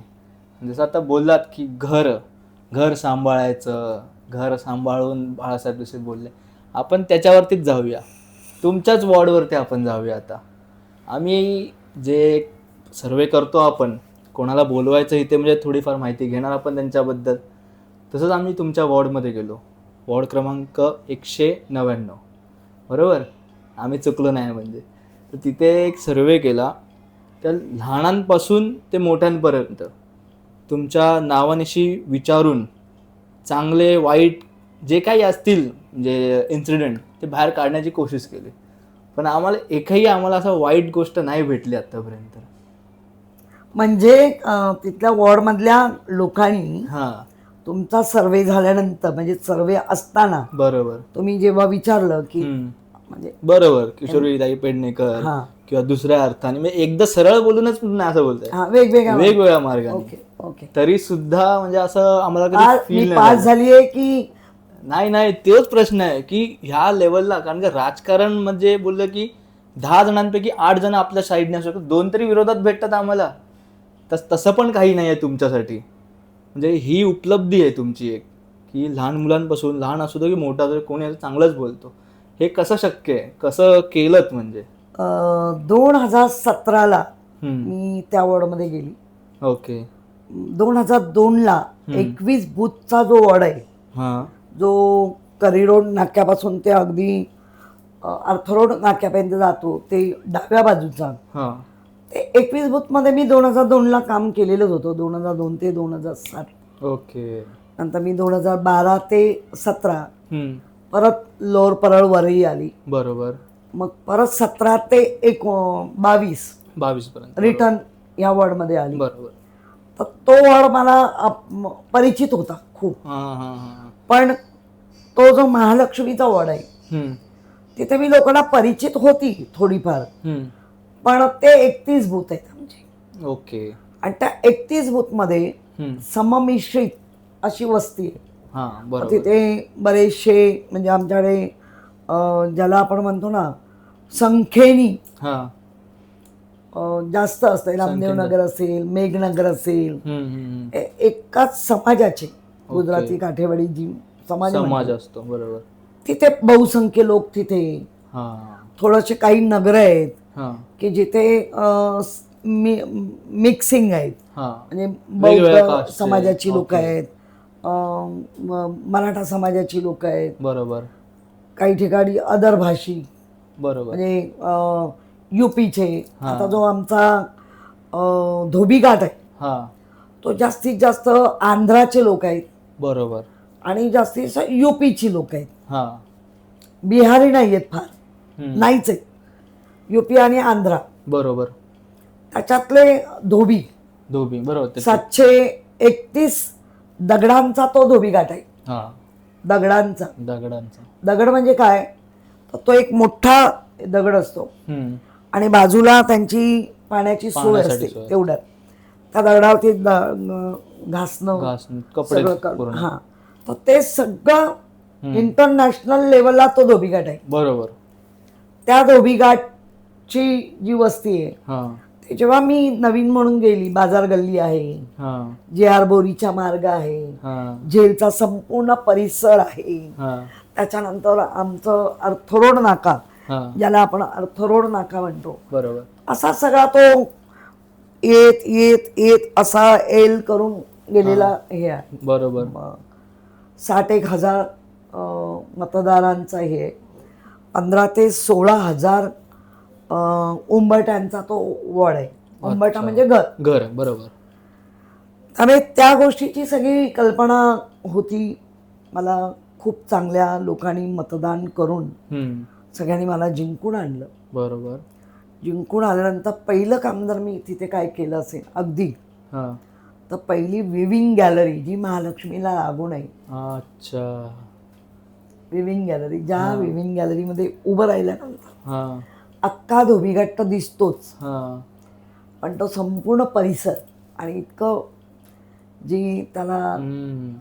जसं आता बोललात की घर सांभाळायचं, घर सांभाळून बाळासाहेब जसे बोलले, आपण त्याच्यावरतीच जाऊया. तुमच्याच वॉर्डवरती आपण जाऊया आता. आम्ही जे सर्वे करतो, आपण कोणाला बोलवायचं इथे म्हणजे थोडीफार माहिती घेणार आपण त्यांच्याबद्दल. तसंच आम्ही तुमच्या वॉर्डमध्ये गेलो. वॉर्ड क्रमांक 199, बरोबर. आम्ही चुकलो नाही म्हणजे. तर तिथे एक सर्वे केला. त्या लहानांपासून ते मोठ्यांपर्यंत तुमच्या नावानिशी विचारून चांगले वाईट जे काही असतील म्हणजे इन्सिडेंट ते बाहेर काढण्याची कोशिश केली. पण आम्हाला असा वाईट गोष्ट नाही भेटली आतापर्यंत. म्हणजे तिथल्या वॉर्डमधल्या लोकांनी हां. तुमचा सर्वे झाल्यानंतर म्हणजे सर्वे असताना बरोबर. तुम्ही जेव्हा विचारलं की हम्म. म्हणजे बरोबर. किशोरीताई पेडणेकर हां किंवा दुसऱ्या अर्थाने म्हणजे एकदा सरळ बोलूनच नाही असं बोलताय, हां वेगवेगळ्या वेगवेगळ्या मार्गाने. Okay okay. तरी सुद्धा म्हणजे असं आम्हाला कधी मी फील नाही पास झालं. झालीये की नाही तोच प्रश्न आहे की ह्या लेवलला, कारण का राजकारण म्हणजे बोललं की 10 जणांपैकी 8 जण आपल्या साईडने असू शकतात, 2 तरी विरोधात भेटतात आम्हाला. तसं पण काही नाही आहे तुमच्यासाठी. म्हणजे ही उपलब्धी आहे तुमची एक, की लहान मुलांपासून, लहान असू दे की मोठा असू दे, कोणी असं चांगलंच बोलतो. हे कसं शक्य आहे, कसं केलं म्हणजे? 2017ला मी त्या वॉर्डमध्ये गेली. ओके. 2002ला 21 बूथचा जो वॉर्ड आहे, हां. जो करिरोड नाक्यापासून ते अगदी अर्थरोड नाक्यापर्यंत जातो, ते डाव्या बाजूचा, हां. ते 21 बूथमध्ये मी 2002ला काम केलेलंच होतं. 2002 ते 2007. ओके. नंतर मी 2012 ते 17 हम्म. परत लोअर परळ वरई आली. बरोबर. मग परत 17 ते 22 पर्यंत रिटर्न या वॉर्डमध्ये आली. बरोबर. तर तो वॉर्ड मला परिचित होता खूप. हां हां हां. पण तो जो महालक्ष्मीचा वॉर्ड आहे हम्म. तिथे मी लोकांना परिचित होती थोडीफार. हम्म. पण ते 31 बूथ आहेत आमचे. ओके. आणि त्या 31 बूथमध्ये हम्म. सममिश्रित अशी वस्ती आहे. हां. बरोबर. तिथे बरेचसे म्हणजे आमच्याकडे ज्याला आपण म्हणतो ना संख्येनी हां. जास्त असतं. रामदेवनगर असेल, मेघनगर असेल, हम्म. हम्म. एकाच समाजाचे गुजराती काठेवाडी जी समाज समाज असतो. बरोबर. तिथे बहुसंख्य लोक तिथे. हां. थोडेसे काही नगर आहेत हां. की जिथे मिक्सिंग आहेत. हां. म्हणजे वेगवेगळ्या बौद्ध कास्टचे. समाजाची लोक ओके. आहेत, मराठा समाजाची लोक आहेत, बरोबर. काही ठिकाणी अदर भाषी बरोबर. म्हणजे युपीचे. हां. आता जो आमचा धोबी घाट आहे हां. तो जास्तीत जास्त आंध्राचे लोक आहेत बरोबर. आणि जास्तीत जास्त युपीची लोक आहेत. हां. बिहारी नाही आहेत फार, हम्म. नाहीच आहेत. युपी आणि आंध्रा बरोबर. त्याच्यातले धोबी बरोबर. 731 दगडांचा तो धोबी घाट आहे. हां. दगडांचा. दगडांचा. दगड म्हणजे काय, तर तो एक मोठा दगड असतो हम्म. आणि बाजूला त्यांची पाण्याची सोय पाण्यासाठी असते. सोय. तेवढ्यात त्या दगडावरती घासणं कपडे सगळं पूर्ण. हां. तर ते सगळं इंटरनॅशनल लेवलला तो धोबीघाट आहे. बरोबर. त्या धोबीघाटची जी वस्ती आहे हां. ते जेव्हा मी नवीन म्हणून गेली, बाजार गल्ली आहे, हां. JR बोरीचा मार्ग आहे, हां. जेलचा संपूर्ण परिसर आहे, हां. त्याच्यानंतर आमचं अर्थरोड नाका, हां. ज्याला आपण अर्थरोड नाका म्हणतो, बरोबर. असा सगळा तो येत येत येत असा एल करून गेलेला हे आहे. बरोबर. 61,000 मतदारांचा हे 15 ते 16,000 उंबरठ्यांचा तो वॉर्ड आहे. उंबरठा म्हणजे घर. घर, बरोबर. त्यामुळे त्या गोष्टीची सगळी कल्पना होती. मला खूप चांगल्या लोकांनी मतदान करून सगळ्यांनी मला जिंकून आणलं. बरोबर. जिंकून आल्यानंतर पहिलं काम जर मी तिथे काय केलं असेल अगदी, तर पहिली विविंग गॅलरी जी महालक्ष्मीला लागून आहे. अच्छा. विविंग गॅलरी, ज्या विविंग गॅलरीमध्ये उभं राहिल्यानंतर अख्खा धोबीघाट तर दिसतोच, पण तो संपूर्ण परिसर आणि इतकं जी त्याला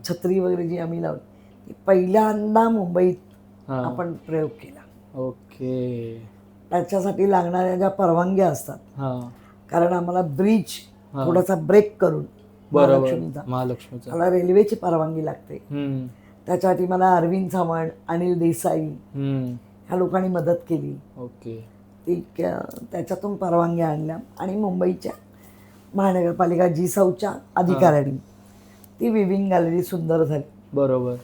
छत्री वगैरे जी आम्ही लावली, पहिल्यांदा मुंबईत आपण प्रयोग केला. ओके. त्याच्यासाठी लागणाऱ्या ज्या परवानग्या असतात, कारण आम्हाला ब्रिज थोडासा ब्रेक करून महालक्ष्मीचा मला रेल्वेची परवानगी लागते. त्याच्यासाठी मला अरविंद सावंत, अनिल देसाई ह्या लोकांनी मदत केली. ओके. ती त्याच्यातून परवानग्या आणल्या आणि मुंबईच्या महानगरपालिका G7च्या अधिकाऱ्यांनी ती विविंग गॅलरी सुंदर झाली. बरोबर.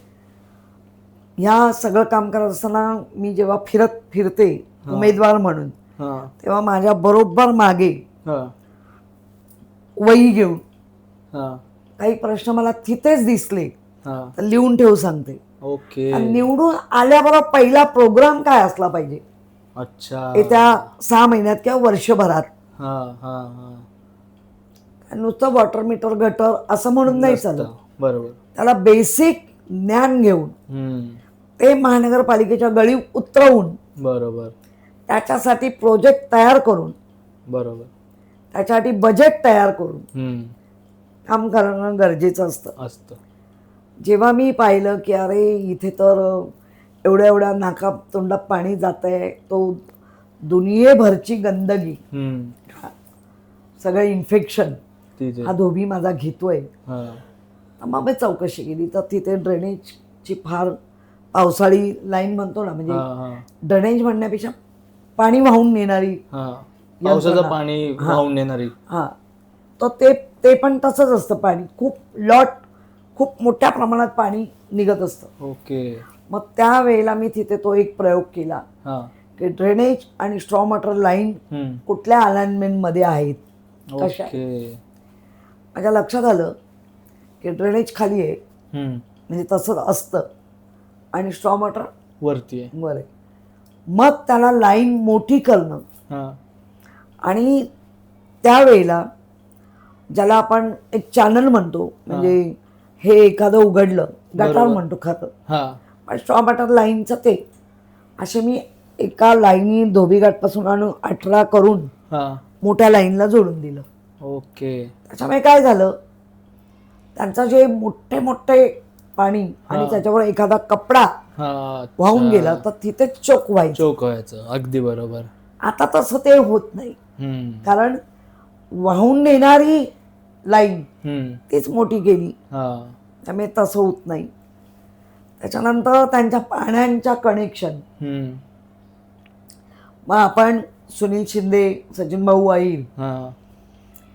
ह्या सगळं काम करत असताना मी जेव्हा फिरते उमेदवार म्हणून, तेव्हा माझ्या बरोबर मागे वही घेऊन काही प्रश्न मला तिथेच दिसले तर लिहून ठेवू सांगते. ओके. निवडून आल्याबरोबर पहिला प्रोग्राम काय असला पाहिजे. अच्छा. येत्या 6 महिन्यात किंवा वर्षभरात. नुसतं वॉटर मीटर गटर असं म्हणून नाही चालत. बरोबर. त्याला बेसिक ज्ञान घेऊन ते महानगरपालिकेच्या गळी उतरवून, बरोबर, त्याच्यासाठी प्रोजेक्ट तयार करून, बरोबर, त्याच्यासाठी बजेट तयार करून काम करणं गरजेचं असतं. जेव्हा मी पाहिलं की अरे इथे तर एवढ्या एवढ्या नाका तोंडात पाणी जात आहे, तो दुनियेभरची गंदगी, सगळं इन्फेक्शन हा धोबी माझा घेतोय, मग मी चौकशी केली तर तिथे ड्रेनेजची फार पावसाळी लाईन म्हणतो ना, म्हणजे ड्रेनेज म्हणण्यापेक्षा पाणी वाहून नेणारी, पावसाचं पाणी वाहून नेणारी, तर ते पण तसंच असतं. पाणी खूप मोठ्या प्रमाणात पाणी निघत असतं. ओके. मग त्यावेळेला मी तिथे तो एक प्रयोग केला की ड्रेनेज आणि स्ट्रॉ वॉटर लाईन कुठल्या अलाइनमेंट मध्ये आहेत, कशा. माझ्या लक्षात आलं की ड्रेनेज खाली आहे, म्हणजे तसंच असतं, आणि स्ट्रॉ वॉटर वरती आहे, वर आहे. मग त्याला लाईन मोठी करणं, आणि त्यावेळेला ज्याला आपण एक चॅनल म्हणतो, म्हणजे हे एखादं उघडलं, गटार म्हणतो खरं, पण स्ट्रॉ वॉटर लाईनचं ते असे मी एका लाईनी धोबीघाटपासून आणून 18 करून मोठ्या लाईनला जोडून दिलं. ओके. त्याच्यामुळे काय झालं, त्यांचं जे मोठे मोठे पाणी आणि त्याच्यावर एखादा कपडा वाहून गेला तर तिथे चोक व्हायचं. अगदी बरोबर. आता तसं ते होत नाही, कारण वाहून नेणारी लाईन तीच मोठी केली, त्यामुळे तसं होत नाही. त्याच्यानंतर त्यांच्या पाण्याच्या कनेक्शन, मग आपण सुनील शिंदे, सचिन भाऊ आईर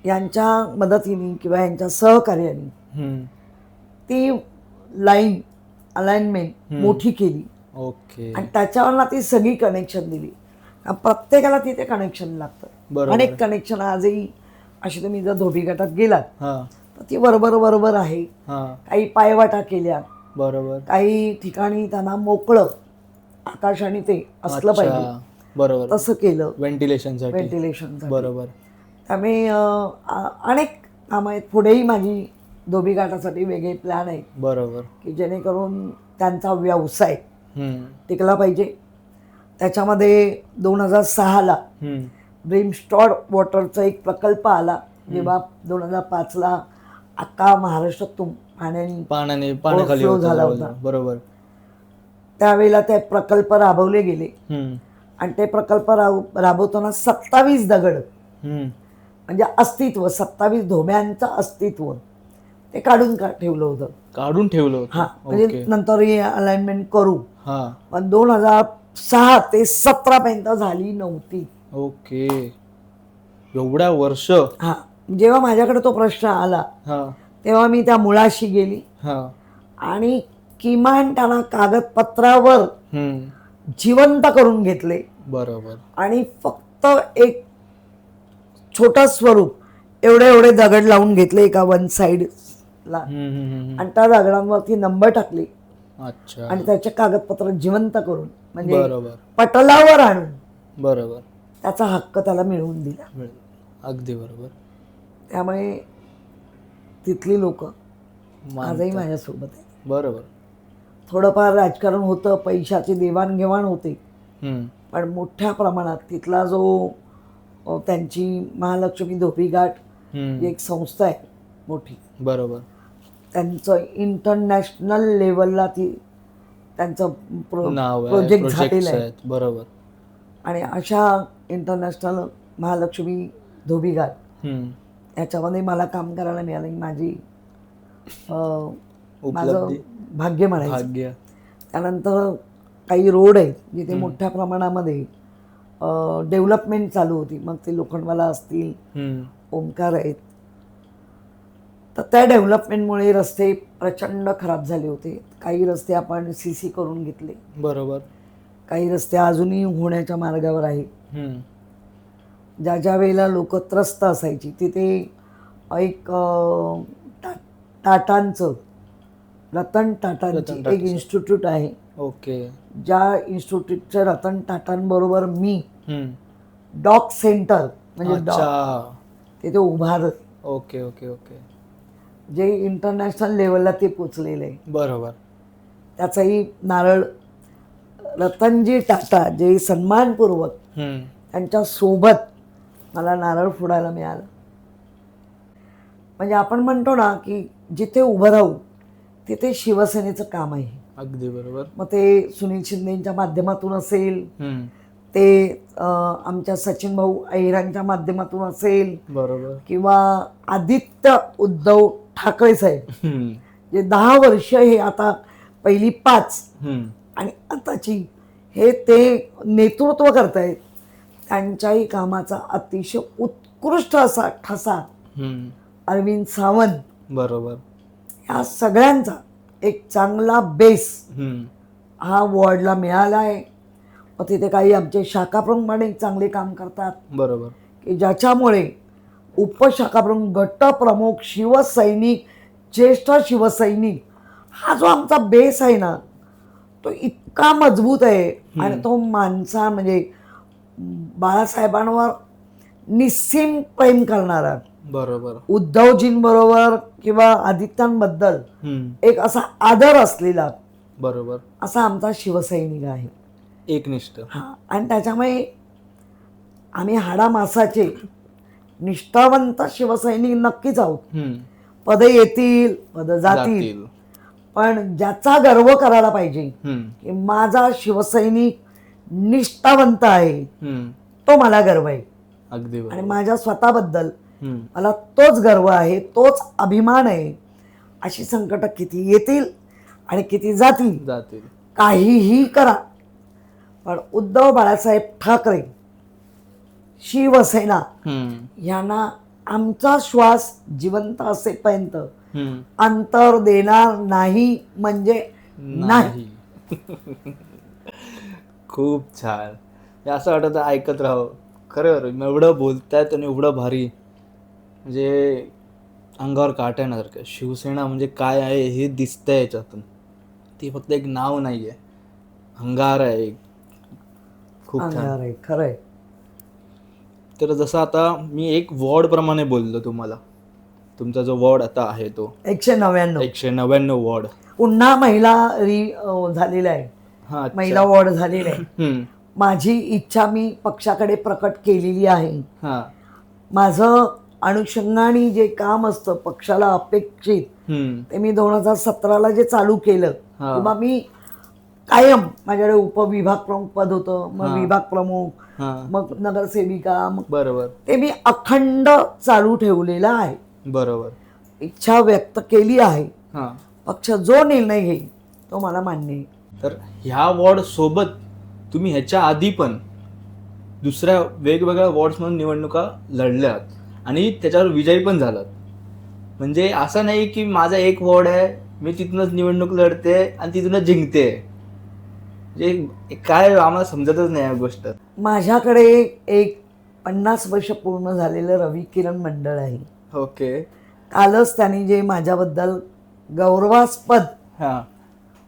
यांच्या मदतीने किंवा यांच्या सहकार्याने ती लाईन अलाइनमेंट मोठी केली. ओके. आणि त्याच्यावरला ती सगळी कनेक्शन दिली. प्रत्येकाला तिथे कनेक्शन लागतं. अनेक कनेक्शन आजही अशी तुम्ही जर धोबीघाटात गेलात तर ती बरोबर आहे. काही पायवाटा केल्या, बरोबर, काही ठिकाणी त्यांना मोकळं आकाश आणि ते असलं पाहिजे, बरोबर, तसं केलं व्हेंटिलेशन. बरोबर. त्यामुळे अनेक कामं आहेत. पुढेही माझी धोबीघाटासाठी वेगळे प्लॅन आहेत, बरोबर, की जेणेकरून त्यांचा व्यवसाय टिकला पाहिजे. त्याच्यामध्ये 2006ला ब्रिमस्टॉड वॉटरचा एक प्रकल्प आला, जेव्हा 2005ला अख्खा महाराष्ट्रातून पाण्याने झाला होता, बरोबर. त्यावेळेला ते प्रकल्प राबवले गेले आणि ते प्रकल्प राबवताना 27 दगड, म्हणजे अस्तित्व, 27 धोब्यांचं अस्तित्व ते काढून ठेवलं होतं. म्हणजे नंतर हे अलाइनमेंट करू, पण 2006 ते 17 पर्यंत झाली नव्हती. ओके. एवढ्या वर्ष. जेव्हा माझ्याकडे तो प्रश्न आला तेव्हा मी त्या मुळाशी गेली आणि किमान त्यांना कागदपत्रावर जिवंत करून घेतले, बरोबर, आणि फक्त फक्त एक छोटा स्वरूप एवढे दगड लावून घेतले एका वन साइडला आणि त्या दगडांवरती नंबर टाकले अच्छा. आणि त्याचे कागदपत्र जिवंत करून म्हणजे बरोबर पटलावर आणून बरोबर त्याचा हक्क त्याला मिळवून दिला. अगदी बरोबर. त्यामुळे तिथली लोक मानतात. आजही माझ्यासोबत आहे. बरोबर. थोडंफार राजकारण होतं, पैशाची देवाणघेवाण होते, हम्म. पण मोठ्या प्रमाणात तिथला जो त्यांची महालक्ष्मी धोबी घाट हम्म. ही एक संस्था आहे मोठी, बरोबर. त्यांचं इंटरनॅशनल लेवलला ती त्यांचं नाव आहे, प्रोजेक्ट projects झालेलं आहे. आहेत. बरोबर. आणि अशा इंटरनॅशनल महालक्ष्मी धोबी घाट हम्म. याच्यामध्ये मला काम करायला मिळालं ही माझी माझं उपलब्धी. भाग्य म्हणायचं. भाग्य. त्यानंतर काही रोड आहेत जिथे मोठ्या प्रमाणामध्ये डेव्हलपमेंट चालू होती, मग ते लोखंडवाला असतील, हम्म. ओमकार आहेत, तर त्या डेव्हलपमेंटमुळे रस्ते प्रचंड खराब झाले होते. काही रस्ते आपण CC करून घेतले, बरोबर. काही रस्ते अजूनही होण्याच्या मार्गावर आहेत. हम्म. ज्या वेळेला लोक त्रस्त असायची तिथे एक टाटांचं रतन टाटांची एक टाटाचं. इन्स्टिट्यूट आहे. ओके. ज्या इन्स्टिट्यूटच्या रतन टाटांबरोबर मी हम्म. डॉग सेंटर म्हणजे डॉग अच्छा. तिथे उभारलं, ओके ओके ओके. जे इंटरनॅशनल लेवलला ते पोचलेलं आहे. बरोबर. त्याचाही नारळ रतनजी टाटा जे सन्मानपूर्वक हम्म. त्यांच्या सोबत मला नारळ फोडायला मिळालं. म्हणजे आपण म्हणतो ना की जिथे उभं राहू तिथे शिवसेनेचं काम आहे. अगदी बरोबर. मग ते सुनील शिंदेच्या माध्यमातून असेल, हम्म. ते आमच्या सचिन भाऊ अहिरांच्या माध्यमातून असेल, बरोबर. किंवा आदित्य उद्धव ठाकरे साहेब हम्म. जे 10 वर्ष हे आता पहिली 5 हम्म. आणि आताची हे ते नेतृत्व करतायत, त्यांच्याही कामाचा अतिशय उत्कृष्ट असा ठसा हम्म. अरविंद सावंत बरोबर. या सगळ्यांचा एक चांगला बेस हम्म. हा वॉर्डला मिळाला आहे. मग तिथे काही आमचे शाखाप्रमुख चांगले काम करतात बरोबर. की ज्याच्यामुळे उपशाखाप्रमुख, गटप्रमुख, शिवसैनिक, ज्येष्ठ शिवसैनिक हा जो आमचा बेस आहे ना तो इतका मजबूत आहे. आणि तो माणसा म्हणजे बाळासाहेबांवर निस्सीम प्रेम करणारा, बरोबर. उद्धवजींबरोबर किंवा आदित्यांबद्दल हम्म. एक असा आदर असलेला बरोबर. असा आमचा शिवसैनिक आहे. एकनिष्ठ. हा, आणि त्याच्यामुळे आम्ही हाडामासाचे निष्ठावंत शिवसैनिक नक्कीच आहोत. हम्म. पद येतील, पद जातील, जातील. पण ज्याचा गर्व करायला पाहिजे हम्म. की माझा शिवसैनिक निष्ठावंत आहे, हम्म. तो मला गर्व आहे. अगदी आणि बरोबर. माझ्या स्वतःबद्दल हम्म. मला तोच गर्व आहे, तोच अभिमान आहे. अशी संकट किती येतील आणि किती जातील, जातील. काहीही करा, पण उद्धव बाळासाहेब ठाकरे, शिवसेना हम्म. यांना आमचा श्वास जिवंत असेपर्यंत हम्म. अंतर देणार नाही म्हणजे नाही. खूप छान. हे असं वाटत ऐकत राहावं. खरं एवढं बोलतायत आणि एवढं भारी, म्हणजे अंगावर काटा येण्यासारखं. शिवसेना म्हणजे काय आहे हे दिसतंय याच्यातून. ती फक्त एक नाव नाही आहे, अंगार आहे. खूप छान. अंगार आहे, खरं आहे. तर जसं आता मी एक वॉर्ड प्रमाणे बोललो तुम्हाला, तुमचा जो वॉर्ड आता आहे तो 199 199 वॉर्ड. पुन्हा महिला झालेला आहे, हा. महिला वॉर्ड झालेला आहे. हम्म. माझी इच्छा मी पक्षाकडे प्रकट केलेली आहे. हा. माझं अनुषंगाने जे काम असतं पक्षाला अपेक्षित, हम्म. ते मी 2017ला जे चालू केलं, हा. किंवा मी कायम माझ्याकडे उपविभाग प्रमुख पद होतं, मग हा. विभाग प्रमुख, हा. मग नगरसेविका, मग बरोबर. ते मी अखंड चालू ठेवलेलं आहे. बरोबर. इच्छा व्यक्त केली आहे. हा. पक्ष जो निर्णय घेईल तो मला मान्य आहे. तर ह्या वॉर्ड सोबत तुम्ही ह्याच्या आधी पण दुसऱ्या वेगवेगळ्या वॉर्ड्समधून निवडणुका लढल्यात आणि त्याच्यावर विजयी पण झालात. म्हणजे असं नाही की माझा एक वॉर्ड आहे, मी तिथूनच निवडणूक लढते आणि तिथूनच जिंकते. म्हणजे काय आम्हाला समजतच नाही या गोष्ट. माझ्याकडे एक 50 वर्ष पूर्ण झालेलं रवी किरण मंडळ आहे. ओके. कालच त्यांनी जे माझ्याबद्दल गौरवास्पद हा.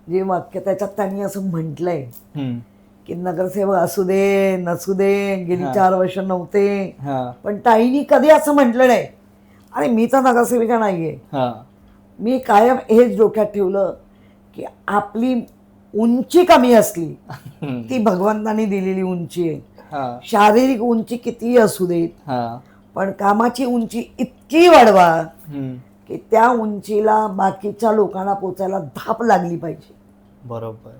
जे वाक्य त्याच्यात त्यांनी असं म्हटलंय हम्म. की नगरसेवक असू दे नसू दे गेली 4 वर्ष नव्हते, हा. पण ताईनी कधी असं म्हटलं नाही. अरे मी तर नगरसेविका नाहीये. हा. मी कायम हेच डोक्यात ठेवलं की आपली उंची कमी असली, ती भगवंतानी दिलेली उंची आहे. हा. शारीरिक उंची कितीही असू देत, हा. पण कामाची उंची इतकी वाढवा हम्म. की त्या उंचीला बाकीच्या लोकांना पोचायला धाप लागली पाहिजे. बरोबर.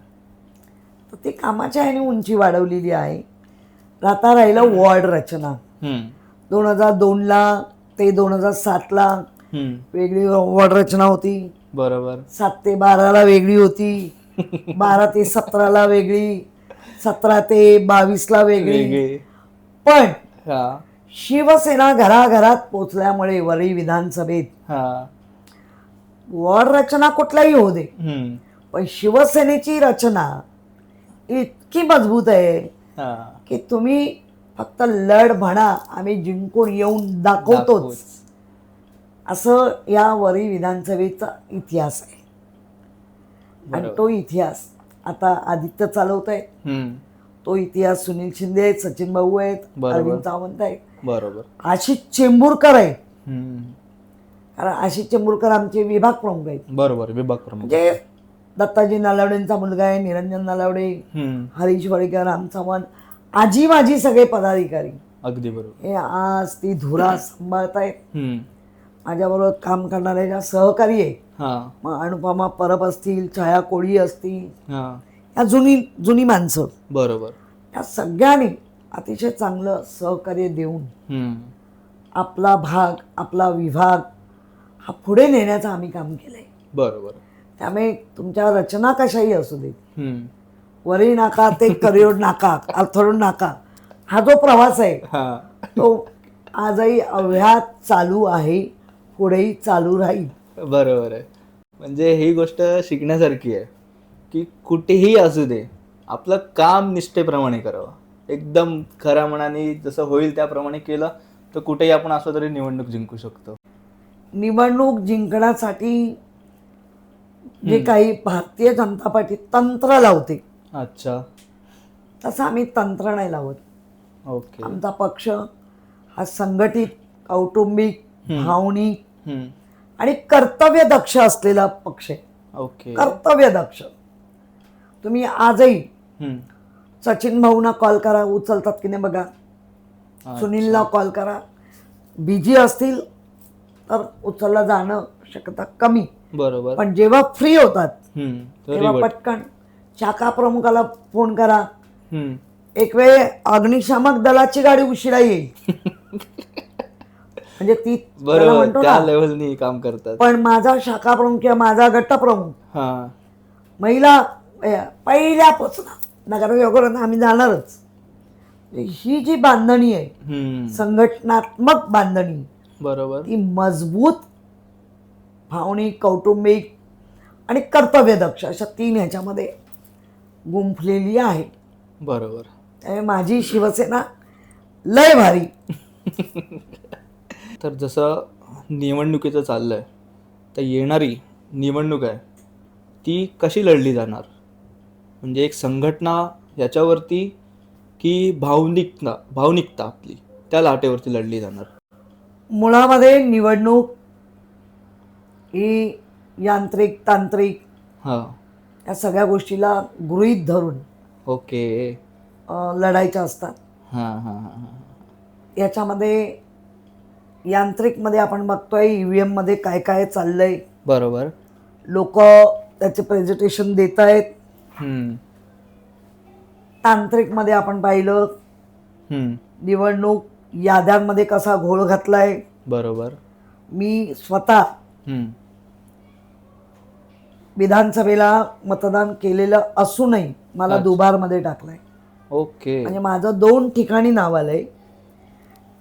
तर ते कामाच्या ह्याने उंची वाढवलेली आहे. आता राहिलं वॉर्ड रचना. 2002ला ते 2007ला वेगळी वॉर्ड रचना होती. बरोबर. 7 ते 12ला वेगळी होती, 12 ते 17ला वेगळी, 17 ते 22ला वेगळी. पण हा. शिवसेना घराघरात पोचल्यामुळे वरळी विधानसभेत हा. वॉर्ड रचना कुठलाही होऊ दे, हम्म. पण शिवसेनेची रचना इतकी मजबूत आहे हा. की तुम्ही फक्त लढ म्हणा, आम्ही जिंकून येऊन दाखवतोच, असं या वरळी विधानसभेचा इतिहास आहे. आणि तो इतिहास आता आदित्य चालवत आहे. तो इतिहास सुनील शिंदे आहेत, सचिन भाऊ आहेत, अरविंद सावंत आहेत, बरोबर, आशिष चेंबूरकर आहेत. कारण आशिष चेंबूरकर आमचे विभाग प्रमुख आहेत. बरोबर, विभाग प्रमुख. म्हणजे दत्ताजी नलावडेंचा मुलगा आहे, निरंजन नलावडे, हरीश वडेकर, राम चव्हाण, आजी माझी सगळे पदाधिकारी. अगदी बरोबर. हे आज ती धुरा सांभाळतायत. माझ्याबरोबर काम करणारे ज्या सहकारी आहेत, मग अनुपमा परब असतील, छाया कोळी असतील, या जुनी माणसं, बरोबर, या सगळ्यांनी अतिशय चांगलं सहकार्य देऊन आपला भाग, आपला विभाग हा पुढे नेण्याचं आम्ही काम केलंय. बरोबर. त्यामुळे तुमच्या रचना कशाही असू देत, वरळी नाका ते करियोड नाका, अर्थरोड नाका, हा जो प्रवास आहे तो आजही अव्याहत चालू आहे, पुढेही चालू राहील. बरोबर आहे. म्हणजे ही गोष्ट शिकण्यासारखी आहे की कुठेही असू दे आपलं काम निष्ठेप्रमाणे करावं. एकदम खऱ्या मनाने जसं होईल त्याप्रमाणे केलं तर कुठेही आपण असं तरी निवडणूक जिंकू शकतो. निवडणूक जिंकण्यासाठी जे काही भारतीय जनता पार्टी तंत्र लावते, अच्छा, तसं आम्ही तंत्र नाही लावत. ओके. आमचा पक्ष हा संघटित, कौटुंबिक, भावनिक आणि कर्तव्यदक्ष असलेला पक्ष आहे. ओके. कर्तव्यदक्ष. तुम्ही आजही सचिन भाऊना कॉल करा, उचलतात की नाही बघा. सुनीलला कॉल करा, बिझी असतील तर उचलला जाणं शक्यता कमी. बरोबर. पण जेव्हा फ्री होतात तेव्हा पटकन शाखा प्रमुखाला फोन करा. एक वेळ अग्निशामक दलाची गाडी उशिरा येईल, म्हणजे ती म्हणतो त्या लेवलनी काम करतात. पण माझा शाखा प्रमुख किंवा माझा गट प्रमुख महिला पहिल्यापासून नगरसेवक आम्ही जाणारच. ही जी बांधणी आहे, संघटनात्मक बांधणी, बरोबर, ती मजबूत, भावनिक, कौटुंबिक आणि कर्तव्यदक्ष अशा 3 ह्याच्यामध्ये गुंफलेली आहे. बरोबर. त्यामुळे माझी शिवसेना लय भारी. तर जसं निवडणुकीचं चाललंय, तर येणारी निवडणूक आहे ती कशी लढली जाणार? म्हणजे एक संघटना याच्यावरती की भावनिकता आपली त्या लाटेवरती लढली जाणार? मुळामध्ये निवडणूक ही यांत्रिक, तांत्रिक या सगळ्या गोष्टीला गृहीत धरून ओके लढायच्या असतात. याच्यामध्ये यांत्रिकमध्ये आपण बघतोय EVM मध्ये काय काय चाललंय. बरोबर. लोक त्याचे प्रेझेंटेशन देत आहेत. तांत्रिकमध्ये आपण पाहिलं निवडणूक याद्यांमध्ये कसा घोळ घातलाय. बरोबर. मी स्वतः विधानसभेला मतदान केलेलं असूनही मला दुबारमध्ये टाकलंय. ओके. म्हणजे माझं 2 ठिकाणी नाव आलंय.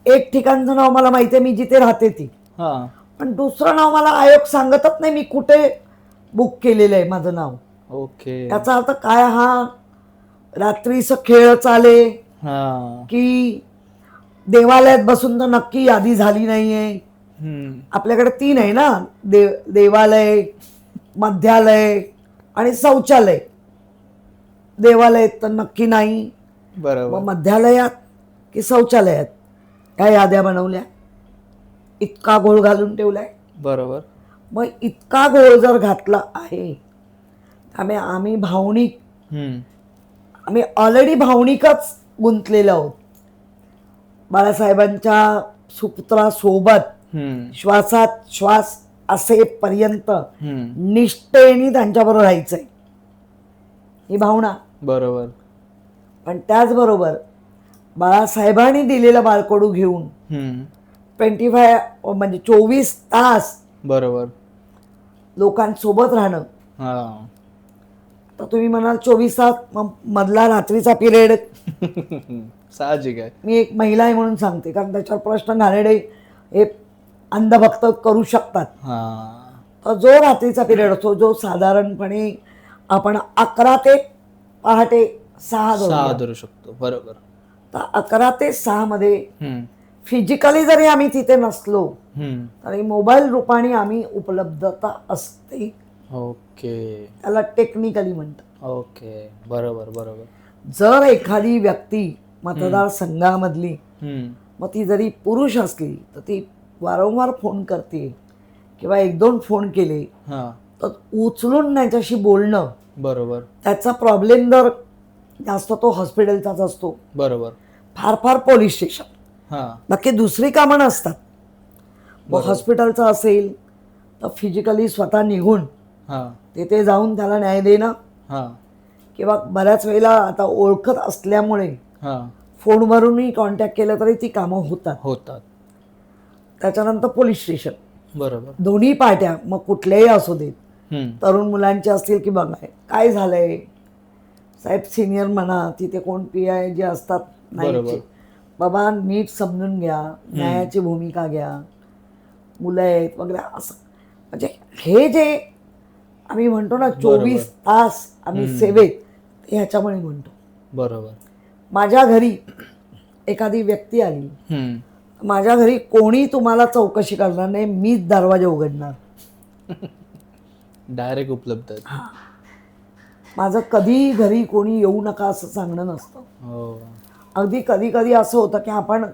एक ठिकाणचं नाव मला माहिती आहे, मी जिथे राहते ती, पण दुसरं नाव मला आयोग सांगतच नाही मी कुठे बुक केलेलं आहे माझं नाव. ओके. त्याचा अर्थ काय, हा रात्रीचा खेळ चाले की देवालयात बसून तर नक्की यादी झाली नाहीये. आपल्याकडे 3 आहे ना, देवालय, मध्यालय आणि शौचालय. देवालयात तर नक्की नाही, बरोबर. मग मध्यालयात की शौचालयात ह्या याद्या बनवल्या, इतका गोळ घालून ठेवलाय. बरोबर. मग इतका गोळ जर घातला आहे त्यामुळे आम्ही भावनिक, आम्ही ऑलरेडी भावनिकच गुंतलेलो आहोत. बाळासाहेबांच्या सुपुत्रासोबत श्वासात श्वास असेपर्यंत निष्ठेने त्यांच्याबरोबर राहायचंय, ही भावना. बरोबर. पण त्याचबरोबर बाळासाहेबांनी दिलेलं बाळकडू घेऊन 25 म्हणजे 24 तास बरोबर लोकांसोबत राहणं. हा. तर तुम्ही म्हणाल 24 तास मधला रात्रीचा पिरियड. साहजिक आहे. मी एक महिला आहे म्हणून सांगते, कारण त्याच्यावर प्रश्न घालेडे हे अंधभक्त करू शकतात. तर जो रात्रीचा पिरियड असतो, जो साधारणपणे आपण 11 ते पहाटे 6 धरू शकतो. बरोबर. तर 11 ते 6 मध्ये फिजिकली जरी आम्ही तिथे नसलो तरी मोबाईल रूपाने आम्ही उपलब्धता असते. ओके. त्याला टेक्निकली म्हणतात. ओके. बरोबर. बरोबर. जर एखादी व्यक्ती मतदारसंघामधली, मग ती जरी पुरुष असली तर ती वारंवार फोन करते किंवा 1-2 फोन केले तर उचलून त्याच्याशी बोलणं. बरोबर. त्याचा प्रॉब्लेम जर जास्त तो हॉस्पिटलचाच असतो. बरोबर. फार फार पोलीस स्टेशन, बाकी दुसरी कामं नसतात. मग हॉस्पिटलचं असेल तर फिजिकली स्वतः निघून तिथे जाऊन त्याला न्याय देणं, किंवा बऱ्याच वेळेला आता ओळखत असल्यामुळे फोनवरूनही कॉन्टॅक्ट केलं तरी ती कामं होतात. त्याच्यानंतर पोलीस स्टेशन. बरोबर. दोन्ही पार्ट्या, मग कुठल्याही असू देत, तरुण मुलांचे असतील की बघा काय झालंय साहेब, सिनियर म्हणा, तिथे कोण PI जे असतात नाही, बाबा नीट समजून घ्या, न्यायाची भूमिका घ्या, मुलं आहेत वगैरे, असं. म्हणजे हे जे आम्ही म्हणतो ना 24 तास आम्ही सेवेत, ह्याच्यामुळे म्हणतो. बरोबर. माझ्या घरी एखादी व्यक्ती आली, माझ्या घरी कोणी तुम्हाला चौकशी करणार नाही, मीच दरवाजा उघडणार. डायरेक्ट उपलब्ध. माझं कधी घरी कोणी येऊ नका असं सांगणं नसतं. अगदी कधी कधी असं होतं की आपण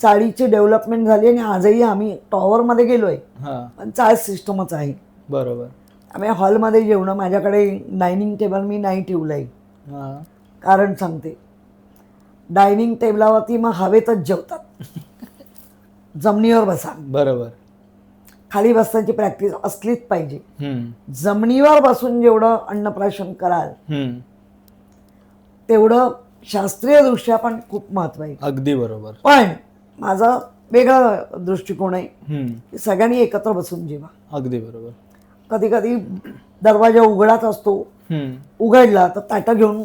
चाळीची डेव्हलपमेंट झाली आणि आजही आम्ही टॉवरमध्ये गेलोय, पण चाळ सिस्टमच आहे. बरोबर. आम्ही हॉलमध्ये जेवणं, माझ्याकडे डायनिंग टेबल मी नाही ठेवलंय. कारण सांगते, डायनिंग टेबलावरती मग हवेतच जेवतात. जमिनीवर बसा. बरोबर. खाली बसण्याची प्रॅक्टिस असलीच पाहिजे. जमिनीवर बसून जेवढं अन्नप्राशन कराल तेवढं शास्त्रीय दृष्ट्या पण खूप महत्व आहे. अगदी बरोबर. पण माझा वेगळा दृष्टिकोन आहे की सगळ्यांनी एकत्र बसून जेवा. अगदी बरोबर. कधी कधी दरवाजा उघडाच असतो, उघडला तर ताटं घेऊन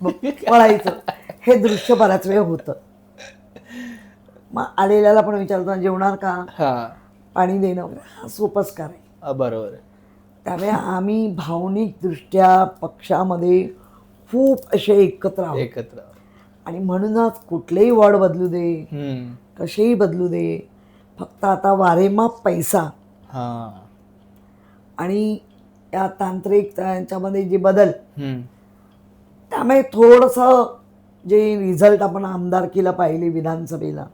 पळायचं, हे दृश्य बऱ्याच वेळ होतं. मग आलेल्याला पण विचारतो जेवणार का, पाणी देणं, सोपस्कार आहे. बरोबर. त्यामुळे आम्ही भावनिक दृष्ट्या पक्षामध्ये खूप असे एकत्र आहोत. आणि म्हणूनच कुठलेही वॉर्ड बदलू दे, कसेही बदलू दे, फक्त आता वारेमाप पैसा आणि या तांत्रिक त्यांच्यामध्ये जे बदल, त्यामुळे थोडंसं जे रिझल्ट आपण आमदारकीला पाहिले, विधानसभेला,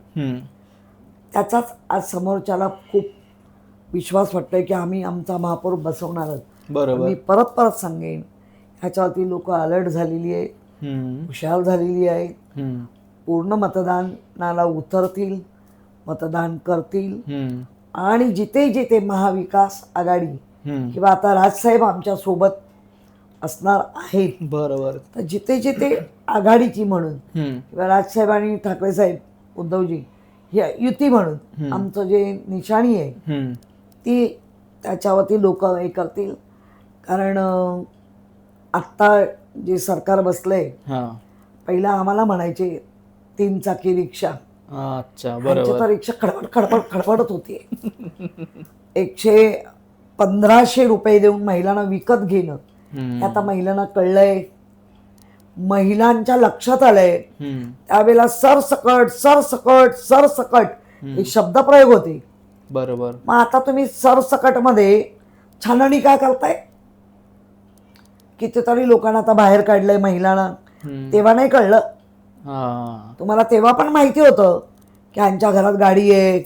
त्याचाच आज समोरच्याला खूप विश्वास वाटतोय की आम्ही आमचा महापौर बसवणारच. बरोबर. मी परत परत सांगेन, ह्याच्यावरती लोक अलर्ट झालेली आहेत, हुशार झालेली आहेत, पूर्ण मतदानाला उतरतील, मतदान करतील. आणि जिथे जिथे महाविकास आघाडी किंवा आता राजसाहेब आमच्या सोबत असणार आहेत, बरोबर, तर जिथे जिथे आघाडीची म्हणून किंवा राजसाहेब आणि ठाकरे साहेब, उद्धवजी या युती म्हणून आमचं जे निशाणी आहे ती, त्याच्यावरती लोक हे करतील. कारण आत्ता जे सरकार बसलंय, पहिला आम्हाला म्हणायचे 3 चाकी रिक्षा. अच्छा, बरोबर. तर रिक्षा खडबड खडबड खडबडत होती. 11500 रुपये देऊन महिलांना विकत घेणं, आता महिलांना कळलंय. महिलांच्या लक्षात आलंय त्यावेळेला सरसकट सरसकट सरसकट हे शब्दप्रयोग होते. बरोबर. मग आता तुम्ही सरसकट मध्ये छाननी काय करताय? कितीतरी लोकांना आता बाहेर काढलंय महिलांना. तेव्हा नाही कळलं तुम्हाला? तेव्हा पण माहिती होतं की यांच्या घरात गाडी आहे,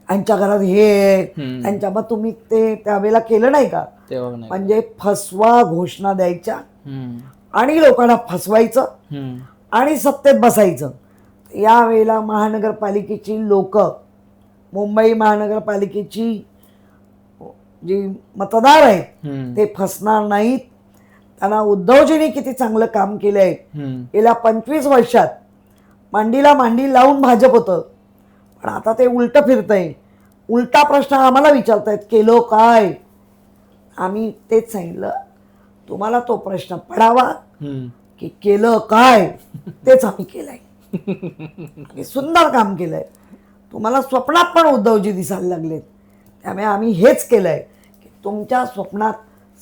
यांच्या घरात हे आहे, त्यांच्या. मग तुम्ही ते त्यावेळेला केलं नाही का? म्हणजे फसवा घोषणा द्यायच्या आणि लोकांना फसवायचं आणि सत्तेत बसायचं. यावेळेला महानगरपालिकेची लोक, मुंबई महानगरपालिकेची जी मतदार आहेत ते फसणार नाहीत. त्यांना उद्धवजींनी किती चांगलं काम केलंय. गेल्या 25 वर्षात मांडीला मांडी लावून भाजप होतं, पण आता ते उलट फिरतंय. उलटा प्रश्न आम्हाला विचारतायत केलं काय? आम्ही तेच सांगितलं तुम्हाला तो प्रश्न पडावा की केलं काय, तेच आम्ही केलंय. सुंदर काम केलंय. तुम्हाला स्वप्नात पण उद्धवजी दिसायला लागलेत. त्यामुळे आम्ही हेच केलंय की तुमच्या स्वप्नात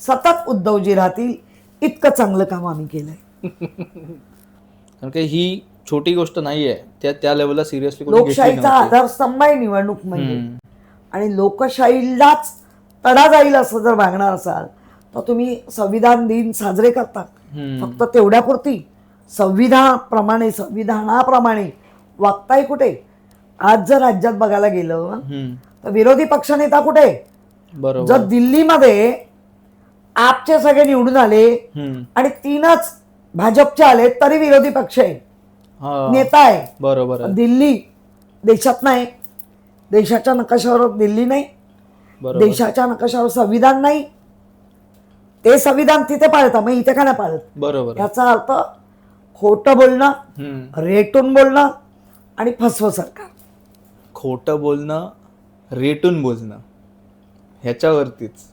सतत उद्धवजी राहतील इतकं चांगलं काम आम्ही केलंय. कारण की ही छोटी गोष्ट नाहीये, त्या लेवलला सिरियसली लोकशाहीचा आधारस्तंभ आहे निवडणूक म्हणजे. आणि लोकशाहीलाच तडा जाईल असं जर वागणार असाल तर तुम्ही संविधान दिन साजरे करता फक्त तेवढ्यापुरती. संविधानाप्रमाणे वागताय कुठे? आज जर राज्यात बघायला गेलं तर विरोधी पक्षनेता कुठे? जर दिल्लीमध्ये आपचे सगळे निवडून आले आणि 3च भाजपचे आले तरी विरोधी पक्ष आहे, नेता आहे. बरोबर. दिल्ली देशात नाही, देशाच्या नकाशावर दिल्ली नाही, देशाच्या नकाशावर संविधान नाही. ते संविधान तिथे पाळतात, मग इथे का नाही पाळत? बरोबर. याचा अर्थ खोटं बोलणं, रेटून बोलणं आणि फसवं सरकार. खोटं बोलणं, रेटून बोलणं, ह्याच्यावरतीच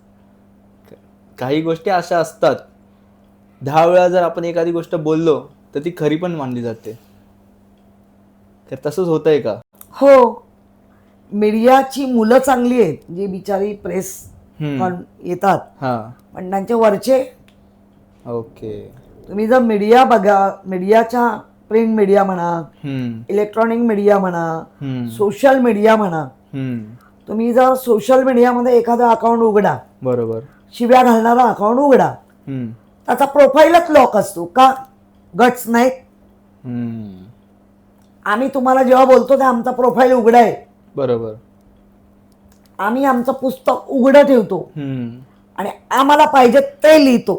काही गोष्टी अशा असतात 10 वेळा जर आपण एखादी गोष्ट बोललो तर ती खरी पण मानली जाते. तर तसंच होतंय का? हो. मीडियाची मुलं चांगली आहेत, जी बिचारी प्रेस येतात, पण त्यांचे वरचे. ओके. तुम्ही जर मीडिया बघा, मीडियाच्या प्रिंट मीडिया म्हणा, इलेक्ट्रॉनिक मीडिया म्हणा, सोशल मीडिया म्हणा, तुम्ही जर सोशल मीडियामध्ये एखादं अकाउंट उघडा, बरोबर, शिव्या घालणारा अकाउंट उघडा, त्याचा प्रोफाईलच लॉक असतो का? गट्स नाहीत. आम्ही तुम्हाला जेव्हा बोलतो ते आमचा प्रोफाईल उघडा आहे. बरोबर. आम्ही आमचं पुस्तक उघडं ठेवतो आणि आम्हाला पाहिजे ते लिहितो.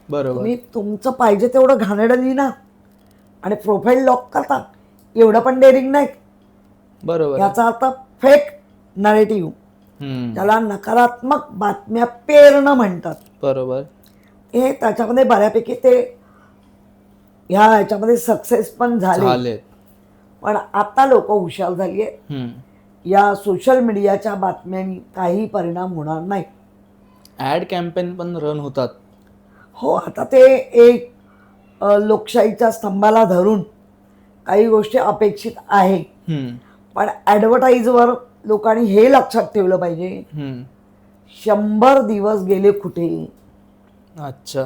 बरोबर. तुम्ही तुमचं पाहिजे तेवढं घाणेरडं लिहिना आणि प्रोफाईल लॉक करता, एवढं पण डेअरिंग नाही. बरोबर. याचा अर्थ फेक नरेटिव्ह, त्याला नकारात्मक बातम्या पेरणं म्हणतात. बरोबर. हे त्याच्यामध्ये बऱ्यापैकी ते ह्याच्यामध्ये सक्सेस पण झाले. पण आता लोक हुशार झाली आहेत. या सोशल मीडियाच्या बातम्यांनी काही परिणाम होणार नाही. ऍड कॅम्पेन पण रन होतात. हो, आता ते एक लोकशाहीच्या स्तंभाला धरून काही गोष्टी अपेक्षित आहे. पण ॲडव्हर्टाईजवर लोकांनी हे लक्षात ठेवलं पाहिजे, 100 दिवस गेले कुठे. अच्छा.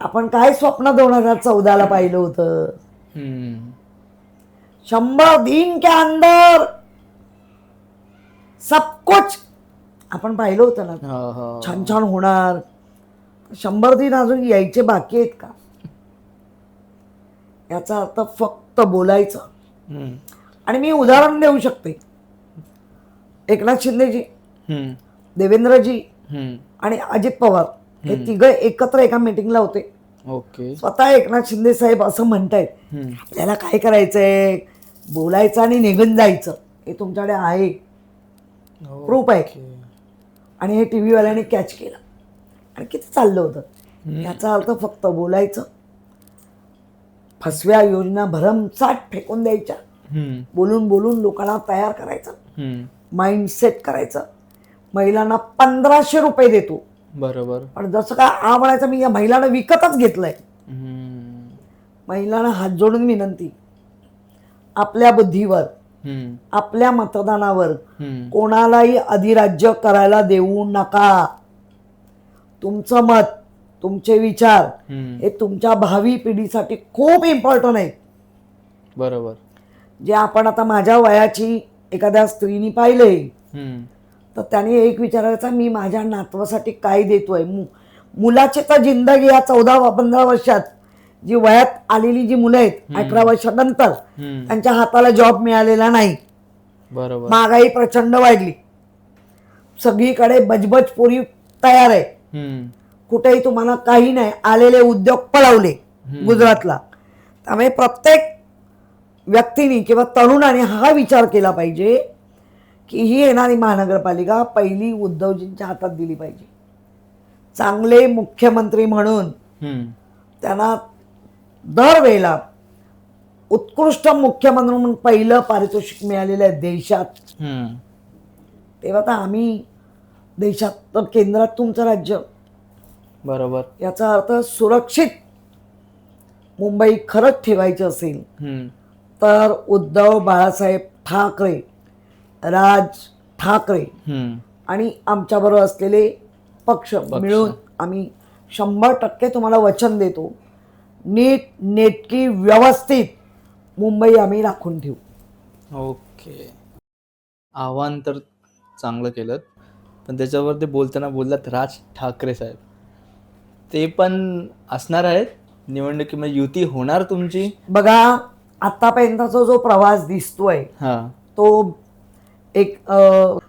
आपण काय स्वप्न 2014ला पाहिलं होतं? 100 दिन के अंदर सब कुछ आपण पाहिलं होतं ना, छान छान होणार. 100 दिन अजून यायचे बाकी आहेत का? याचा अर्थ फक्त बोलायचं. आणि मी उदाहरण देऊ शकते. एकनाथ शिंदेजी, देवेंद्रजी आणि अजित पवार हे तिघे एकत्र एका मीटिंगला होते. ओके. स्वतः एकनाथ शिंदे साहेब असं म्हणतायत, आपल्याला काय करायचंय, बोलायचं आणि निघून जायचं. हे तुमच्याकडे आहे, प्रूफ आहे. आणि हे टी व्हीवाल्याने कॅच केलं आणि किती चाललं होतं. याचा अर्थ फक्त बोलायचं, फसव्या योजना भरमसाठ फेकून द्यायच्या, बोलून बोलून लोकांना तयार करायचं, माइंडसेट करायचं. महिलांना 1500 रुपये देतो. बरोबर. पण जसं काय म्हणायचं, मी या महिलांना विकतच घेतलंय. महिलांना हात जोडून विनंती, आपल्या बुद्धीवर, आपल्या मतदानावर कोणालाही अधिराज्य करायला देऊ नका. तुमचं मत तुमचे विचार हम्म. हे तुमच्या भावी पिढीसाठी खूप इम्पॉर्टंट आहेत. बरोबर. जे आपण आता माझ्या वयाची एखाद्या स्त्रीनी पाहिले हम्म. तर त्याने एक विचारायचा, मी माझ्या नातवासाठी काय देतोय. मुलाची तर जिंदगी या 14-15 वर्षात जी वयात आलेली जी मुलं आहेत 18 वर्षानंतर हम्म. त्यांच्या हाताला जॉब मिळालेला नाही. बरोबर. महागाई प्रचंड वाढली, सगळीकडे बजबज पोरी तयार आहे, हम्म. कुठेही तुम्हाला काही नाही, आलेले उद्योग पळवले गुजरातला. त्यामुळे प्रत्येक व्यक्तीने किंवा तरुणाने हा विचार केला पाहिजे की ही येणारी महानगरपालिका पहिली उद्धवजींच्या हातात दिली पाहिजे. चांगले मुख्यमंत्री म्हणून हम्म. त्यांना दरवेळेला उत्कृष्ट मुख्यमंत्री म्हणून पहिलं पारितोषिक मिळालेलं आहे देशात. हम्म. तेव्हा तर आम्ही देशात, तर केंद्रात तुमचं राज्य. बरोबर. याचा अर्थ सुरक्षित मुंबई खरंच ठेवायची असेल हम्म. तर उद्धव बाळासाहेब ठाकरे, राज ठाकरे हम्म. आणि आमच्याबरोबर असलेले पक्ष मिळून आम्ही 100% तुम्हाला वचन देतो, नीट नेटकी व्यवस्थित मुंबई आम्ही राखून ठेवू. ओके. आव्हान तर चांगलं केलं, पण त्याच्यावर ते बोललात राज ठाकरे साहेब, ते पण असणार आहेत निवडणुकीमध्ये, युती होणार तुमची? बघा, आतापर्यंतचा जो प्रवास दिसतोय हा. तो एक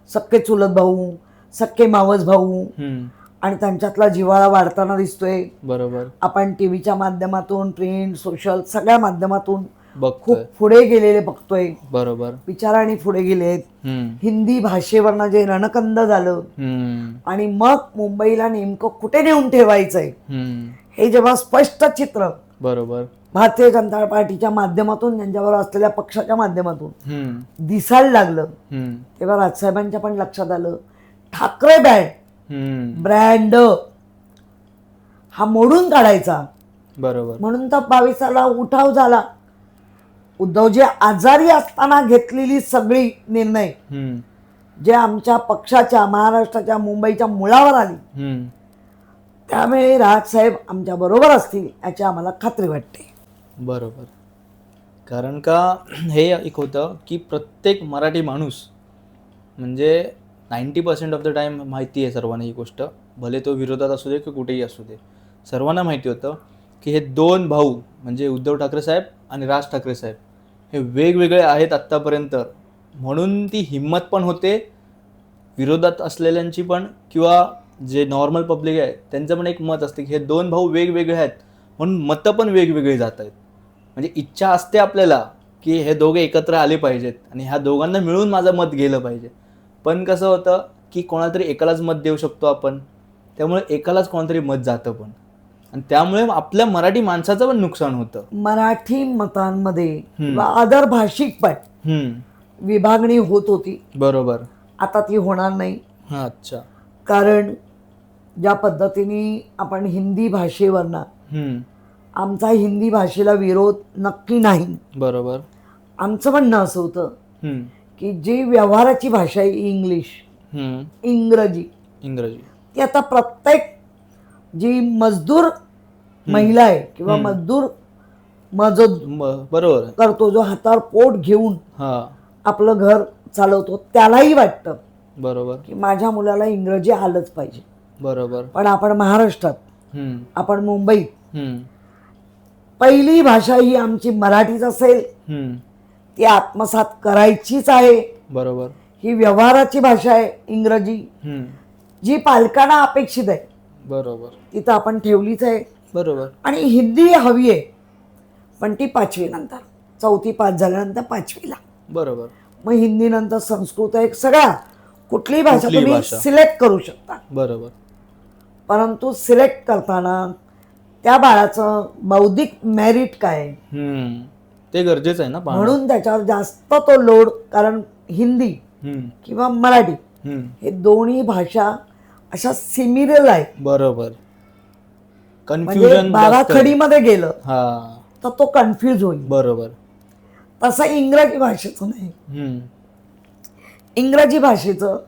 सख्खे चुलत भाऊ, सख्खे मावस भाऊ हम्म. आणि त्यांच्यातला जिव्हाळा वाढताना दिसतोय. बरोबर. आपण टीव्हीच्या माध्यमातून, प्रिंट, सोशल सगळ्या माध्यमातून खूप बघतोय. पुढे गेलेले बघतोय. बरोबर. विचाराने पुढे गेलेत. हम्म. हिंदी भाषेवरनं जे रणकंद झालं हम्म. आणि मग मुंबईला नेमकं कुठे नेऊन ठेवायचंय हम्म. हे जेव्हा स्पष्ट चित्र बरोबर. भारतीय जनता पार्टीच्या माध्यमातून, त्यांच्यावर असलेल्या पक्षाच्या माध्यमातून हम्म. दिसायला लागलं, हम्म. तेव्हा राजसाहेबांच्या पण लक्षात आलं ठाकरे हम्म. ब्रँड हा मोडून काढायचा. बरोबर. म्हणून तर 22 उठाव झाला. उद्धवजी आजारी असताना घेतलेली सगळी निर्णय हम्म. जे आमच्या पक्षाच्या, महाराष्ट्राच्या, मुंबईच्या मुळावर आली, हम्म. त्यामुळे राजसाहेब आमच्या बरोबर असतील याची आम्हाला खात्री वाटते. बरोबर. कारण का हे एक होतं की प्रत्येक मराठी माणूस, म्हणजे 90% ऑफ द टाईम माहिती आहे सर्वांना ही गोष्ट, भले तो विरोधात असू दे की कुठेही असू दे, सर्वांना माहिती होतं की हे दोन भाऊ म्हणजे उद्धव ठाकरे साहेब आणि राज ठाकरे साहेब हे वेगवेगळे आहेत आत्तापर्यंत. म्हणून ती हिंमत पण होते विरोधात असलेल्यांची पण, किंवा जे नॉर्मल पब्लिक आहे त्यांचं पण एक मत असते की हे दोन भाऊ वेगवेगळे आहेत म्हणून मतं पण वेगवेगळी जात आहेत. म्हणजे इच्छा असते आपल्याला की हे दोघे एकत्र आले पाहिजेत आणि ह्या दोघांना मिळून माझं मत गेलं पाहिजे. पण कसं होतं की कोणाला तरी एकालाच मत देऊ शकतो आपण, त्यामुळे एकालाच कोणातरी मत जातं पण, आणि त्यामुळे आपल्या मराठी माणसाचं पण नुकसान होतं. मराठी मतांमध्ये किंवा अदर भाषिक पण विभागणी होत होती. बरोबर. आता ती होणार नाही. हां. अच्छा. कारण ज्या पद्धतीने आपण हिंदी भाषेवरनं, आमचा हिंदी भाषेला विरोध नक्की नाही. बरोबर. आमचं म्हणणं असं होतं की जी व्यवहाराची भाषा आहे इंग्लिश, इंग्रजी, ती आता प्रत्येक जी मजदूर महिला आहे किंवा मजदूर बरोबर करतो, जो हातावर पोट घेऊन हां आपलं घर चालवतो, त्यालाही वाटतं बरोबर की माझ्या मुलाला इंग्रजी आलंच पाहिजे. बरोबर. पण आपण महाराष्ट्रात, आपण मुंबईत पहिली भाषा ही आमची मराठीच असेल, ती आत्मसात करायचीच आहे. बरोबर. ही व्यवहाराची भाषा आहे इंग्रजी, जी पालकांना अपेक्षित आहे. बरोबर. तिथं आपण ठेवलीच आहे. बरोबर. आणि हिंदी हवी आहे, पण ती 5वी नंतर, 4थी पास झाल्यानंतर 5वीला. बरोबर. मग हिंदी नंतर संस्कृत आहे, सगळ्या कुठलीही भाषा कुठलीही तुम्ही भाषा. सिलेक्ट करू शकता. बरोबर. परंतु सिलेक्ट करताना त्या बाळाचं बौद्धिक मेरिट काय आहे, ते गरजेचं आहे ना पाहणं. म्हणून त्याच्यावर जास्त तो लोड. कारण हिंदी किंवा मराठी हे दोन्ही भाषा अशा सिमिलर आहेत. बरोबर. म्हणजे कन्फ्युजन बाराखडीमध्ये गेलं हां. तर तो कन्फ्यूज होईल. बरोबर. तसं इंग्रजी भाषेचं नाही. इंग्रजी भाषेचं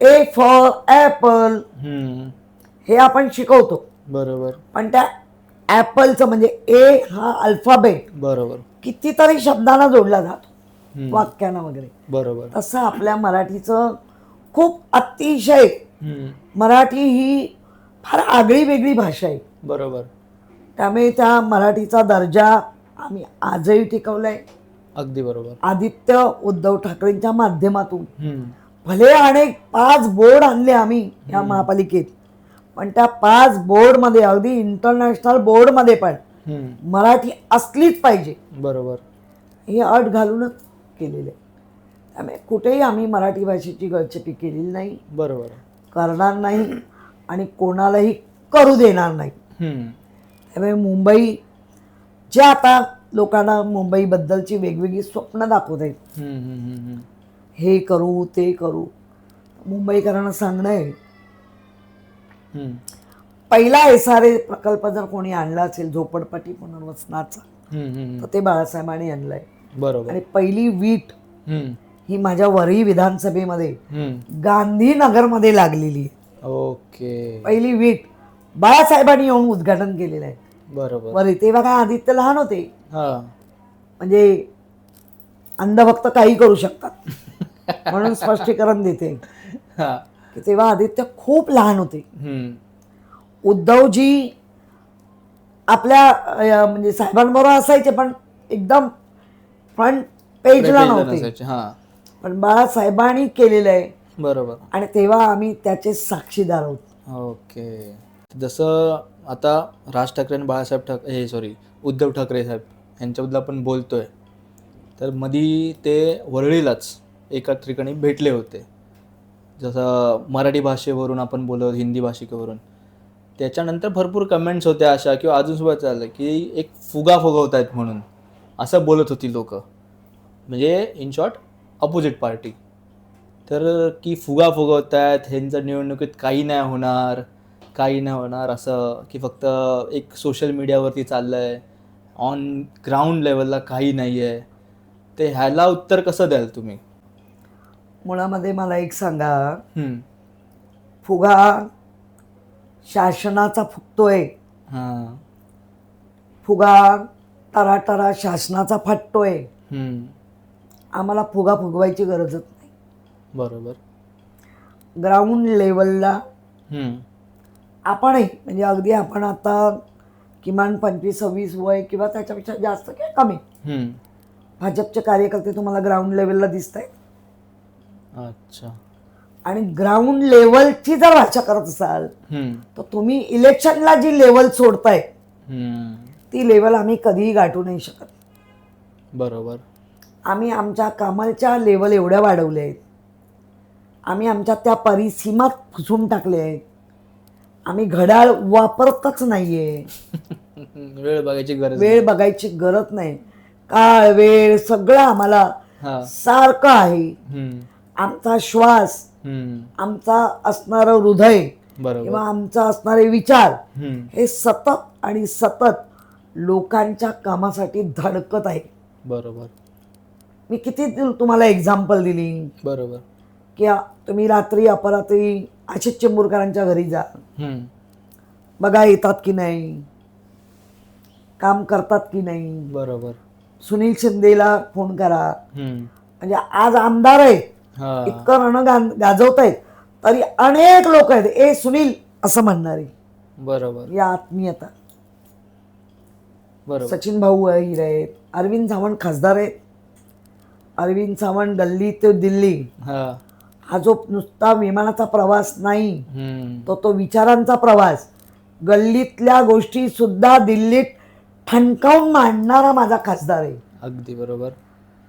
ए फॉर ॲपल हे आपण शिकवतो. बरोबर पण त्या ऍपलचं म्हणजे ए हा अल्फाबेट बरोबर कितीतरी शब्दांना जोडला जातो, वाक्यानं वगैरे. बरोबर तसं आपल्या मराठीचं खूप अतिशय, मराठी ही फार आगळी वेगळी भाषा आहे. बरोबर त्यामुळे त्या मराठीचा दर्जा आम्ही आजही टिकवलाय. अगदी बरोबर. आदित्य उद्धव ठाकरेंच्या माध्यमातून भले अनेक 5 बोर्ड आणले आम्ही या महापालिकेत, पण त्या 5 बोर्डमध्ये अगदी इंटरनॅशनल बोर्डमध्ये पण मराठी असलीच पाहिजे बरोबर ही अट घालूनच केलेली आहे. त्यामुळे कुठेही आम्ही मराठी भाषेची गळचेपी केलेली नाही, बरोबर करणार नाही आणि कोणालाही करू देणार नाही. त्यामुळे मुंबई जे आता लोकांना मुंबईबद्दलची वेगवेगळी स्वप्न दाखवत आहेत, हे करू ते करू, मुंबईकरांना सांगणं आहे, पहिला SRA प्रकल्प जर कोणी आणला असेल झोपडपट्टी पुनर्वसनाचा तर ते बाळासाहेबांनी आणलाय. बरोबर आणि पहिली वीट ही माझ्या वरळी विधानसभेमध्ये गांधीनगरमध्ये लागलेली आहे. ओके पहिली वीट बाळासाहेबांनी येऊन उद्घाटन केलेलं आहे. बरोबर वरळी तेव्हा काय आदित्य लहान होते, म्हणजे अंधभक्त काही करू शकतात म्हणून स्पष्टीकरण देते की तेव्हा आदित्य खूप लहान होते. उद्धवजी आपल्या म्हणजे साहेबांबरोबर असायचे पण एकदम फ्रंट पेजला नव्हते, पण बाळासाहेबांनी केलेलं आहे. बरोबर आणि तेव्हा आम्ही त्याचे साक्षीदार आहोत. ओके. जसं आता राज ठाकरे आणि बाळासाहेब ठाकरे उद्धव ठाकरे साहेब यांच्याबद्दल आपण बोलतोय, तर मधी ते वरळीलाच एका ठिकाणी भेटले होते. जसं मराठी भाषेवरून आपण बोलत, हिंदी भाषिकेवरून, त्याच्यानंतर भरपूर कमेंट्स होत्या अशा किंवा अजून सुद्धा चाललं की एक फुगा फुगवत आहेत म्हणून असं बोलत होती लोक, म्हणजे इन शॉर्ट अपोजिट पार्टी. तर की फुगा फुगवत आहेत, ह्यांचं निवडणुकीत काही नाही होणार असं, की फक्त एक सोशल मीडियावरती चाललं आहे, ऑन ग्राउंड लेवलला काही नाही आहे. ते ह्याला उत्तर कसं द्याल तुम्ही? मुळामध्ये मला एक सांगा, फुगा शासनाचा फुगतोय, फुगा टराटरा शासनाचा फाटतोय, आम्हाला फुगा फुगवायची गरजच नाही. बरोबर ग्राउंड लेवलला आपणही म्हणजे अगदी आपण आता किमान 25-26 वय किंवा त्याच्यापेक्षा जास्त किंवा कमी भाजपचे कार्यकर्ते तुम्हाला ग्राउंड लेवलला दिसत आहेत. अच्छा. आणि ग्राउंड लेवलची जर भाषा करत असाल तर तुम्ही इलेक्शनला जी लेवल सोडताय ती लेवल आम्ही कधीही गाठू नाही शकत. बरोबर. आम्ही आमच्या कामाच्या लेवल एवढ्या वाढवल्या आहेत, आम्ही आमच्या त्या परिसीमात फुसून टाकले आहेत, आम्ही घड्याळ वापरतच नाहीये. वेळ बघायची गरज नाही, काळ वेळ सगळं आम्हाला सारखं आहे. आमचा श्वास, आमचा असणारं हृदय किंवा आमचा असणारे विचार हे सतत आणि सतत लोकांच्या कामासाठी धडकत आहे. बरोबर. मी किती तुम्हाला एक्झाम्पल दिली. बरोबर. की तुम्ही रात्री अपरात्री अशीच चेंबूरकरांच्या घरी जा, बघा येतात की नाही, काम करतात की नाही. बरोबर. सुनील शिंदेला फोन करा, म्हणजे आज आमदार आहेत, इतकं रण गाजवत आहेत तरी अनेक लोक आहेत ए सुनील असं म्हणणारे. बरोबर. या आत्मीयता. बरोबर. सचिन भाऊ अहिर आहेत, अरविंद सावंत खासदार आहेत. अरविंद सावंत गल्ली ते दिल्ली हा जो नुसता विमानाचा प्रवास नाही, तो विचारांचा प्रवास, गल्लीतल्या गोष्टी सुद्धा दिल्लीत ठणकावून मांडणारा माझा खासदार आहे. अगदी बरोबर.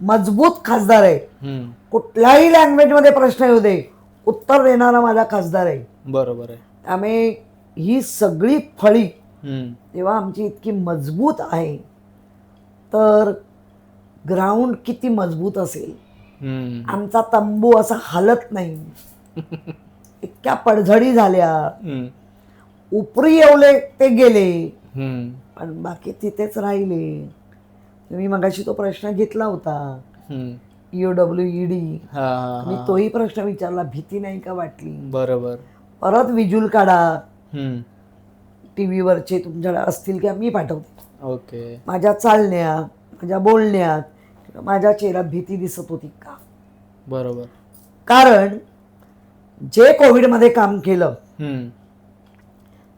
मजबूत खासदार आहे. कुठल्याही लँग्वेजमध्ये प्रश्न येऊ दे उत्तर देणारा माझा खासदार आहे. बरोबर आहे. त्यामुळे ही सगळी फळी तेव्हा आमची इतकी मजबूत आहे, तर ग्राउंड किती मजबूत असेल. आमचा तंबू असा हलत नाही. इतक्या पडझडी झाल्या, उपरी येवले ते गेले, पण बाकी तिथेच राहिले. तुम्ही मगाशी तो प्रश्न घेतला होता EOWED, मी तोही प्रश्न विचारला, भीती नाही का वाटली. बरोबर. परत विजूल काढा, टी व्हीवरचे तुमच्याकडे असतील किंवा मी पाठवते. ओके. माझ्या चालण्यात, माझ्या बोलण्यात किंवा माझ्या चेहऱ्यात भीती दिसत होती का? बरोबर. कारण जे कोविडमध्ये काम केलं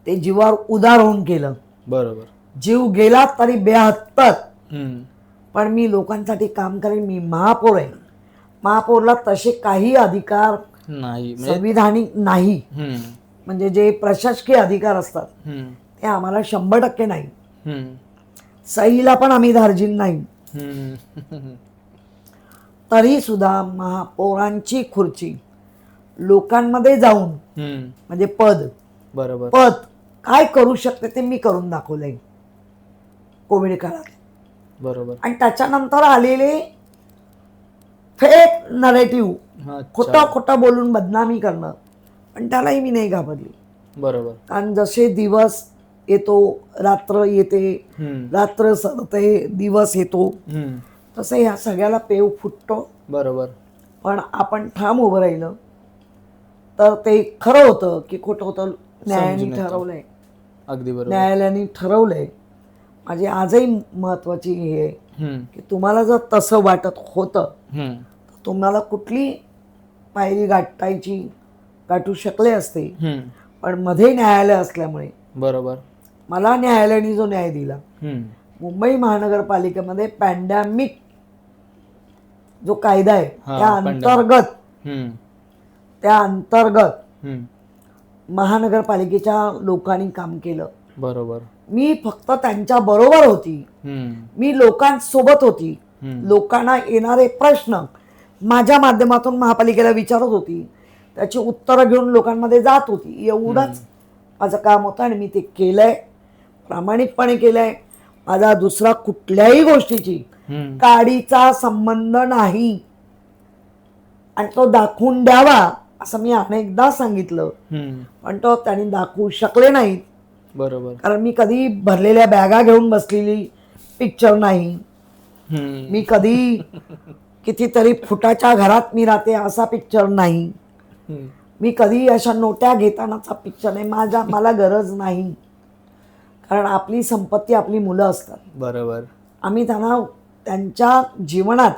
ते जीवावर उदार होऊन केलं. बरोबर. जीव गेला तरी 72. पण मी लोकांसाठी काम करेन. मी महापौर आहे. महापौरला तसे काही अधिकार नाही, संविधानिक नाही. म्हणजे जे प्रशासकीय अधिकार असतात ते आम्हाला 100% नाही. सहीला पण आम्ही धार्जिन नाही. तरी सुद्धा महापौरांची खुर्ची लोकांमध्ये जाऊन म्हणजे पद काय करू शकते ते मी करून दाखवलंय कोविड काळात. बरोबर. आणि त्याच्यानंतर आलेले फेक नरेटिव्ह, खोटा बोलून बदनामी करणं, पण त्यालाही मी नाही घाबरली. बरोबर. कारण जसे दिवस येतो, रात्र येते, रात्र सरते, दिवस येतो, तसं ह्या सगळ्याला पेव फुटतो. बरोबर. पण आपण ठाम उभं राहिलं तर ते खरं होतं की खोटं होतं न्यायाने ठरवलंय. अगदी बरोबर. न्यायालयाने ठरवलंय. माझी आजही महत्वाची हे आहे की तुम्हाला जर तसं वाटत होतं तर तुम्हाला कुठली पायरी गाठू शकले असते. पण मध्ये न्यायालय असल्यामुळे बरोबर मला न्यायालयाने जो न्याय दिला, मुंबई महानगरपालिकेमध्ये पॅन्डेमिक जो कायदा आहे त्या अंतर्गत महानगरपालिकेच्या लोकांनी काम केलं. बरोबर. मी फक्त त्यांच्या बरोबर होती. मी लोकांसोबत होती. लोकांना येणारे प्रश्न माझ्या माध्यमातून महापालिकेला विचारत होती, त्याची उत्तरं घेऊन लोकांमध्ये जात होती. एवढंच माझं काम होतं आणि मी ते केलंय, प्रामाणिकपणे केलंय. माझा दुसरा कुठल्याही गोष्टीची काडीचा संबंध नाही आणि तो दाखवून द्यावा असं मी अनेकदा सांगितलं, पण तो त्यांनी दाखवू शकले नाहीत. बरोबर. कारण मी कधी भरलेल्या बॅगा घेऊन बसलेली पिक्चर नाही. मी कधी कितीतरी फुटाच्या घरात मी राहते असा पिक्चर नाही. मी कधी अशा नोट्या घेतानाचा पिक्चर नाही. मला गरज नाही. कारण आपली संपत्ती आपली मुलं असतात. बरोबर. आम्ही त्यांना त्यांच्या जीवनात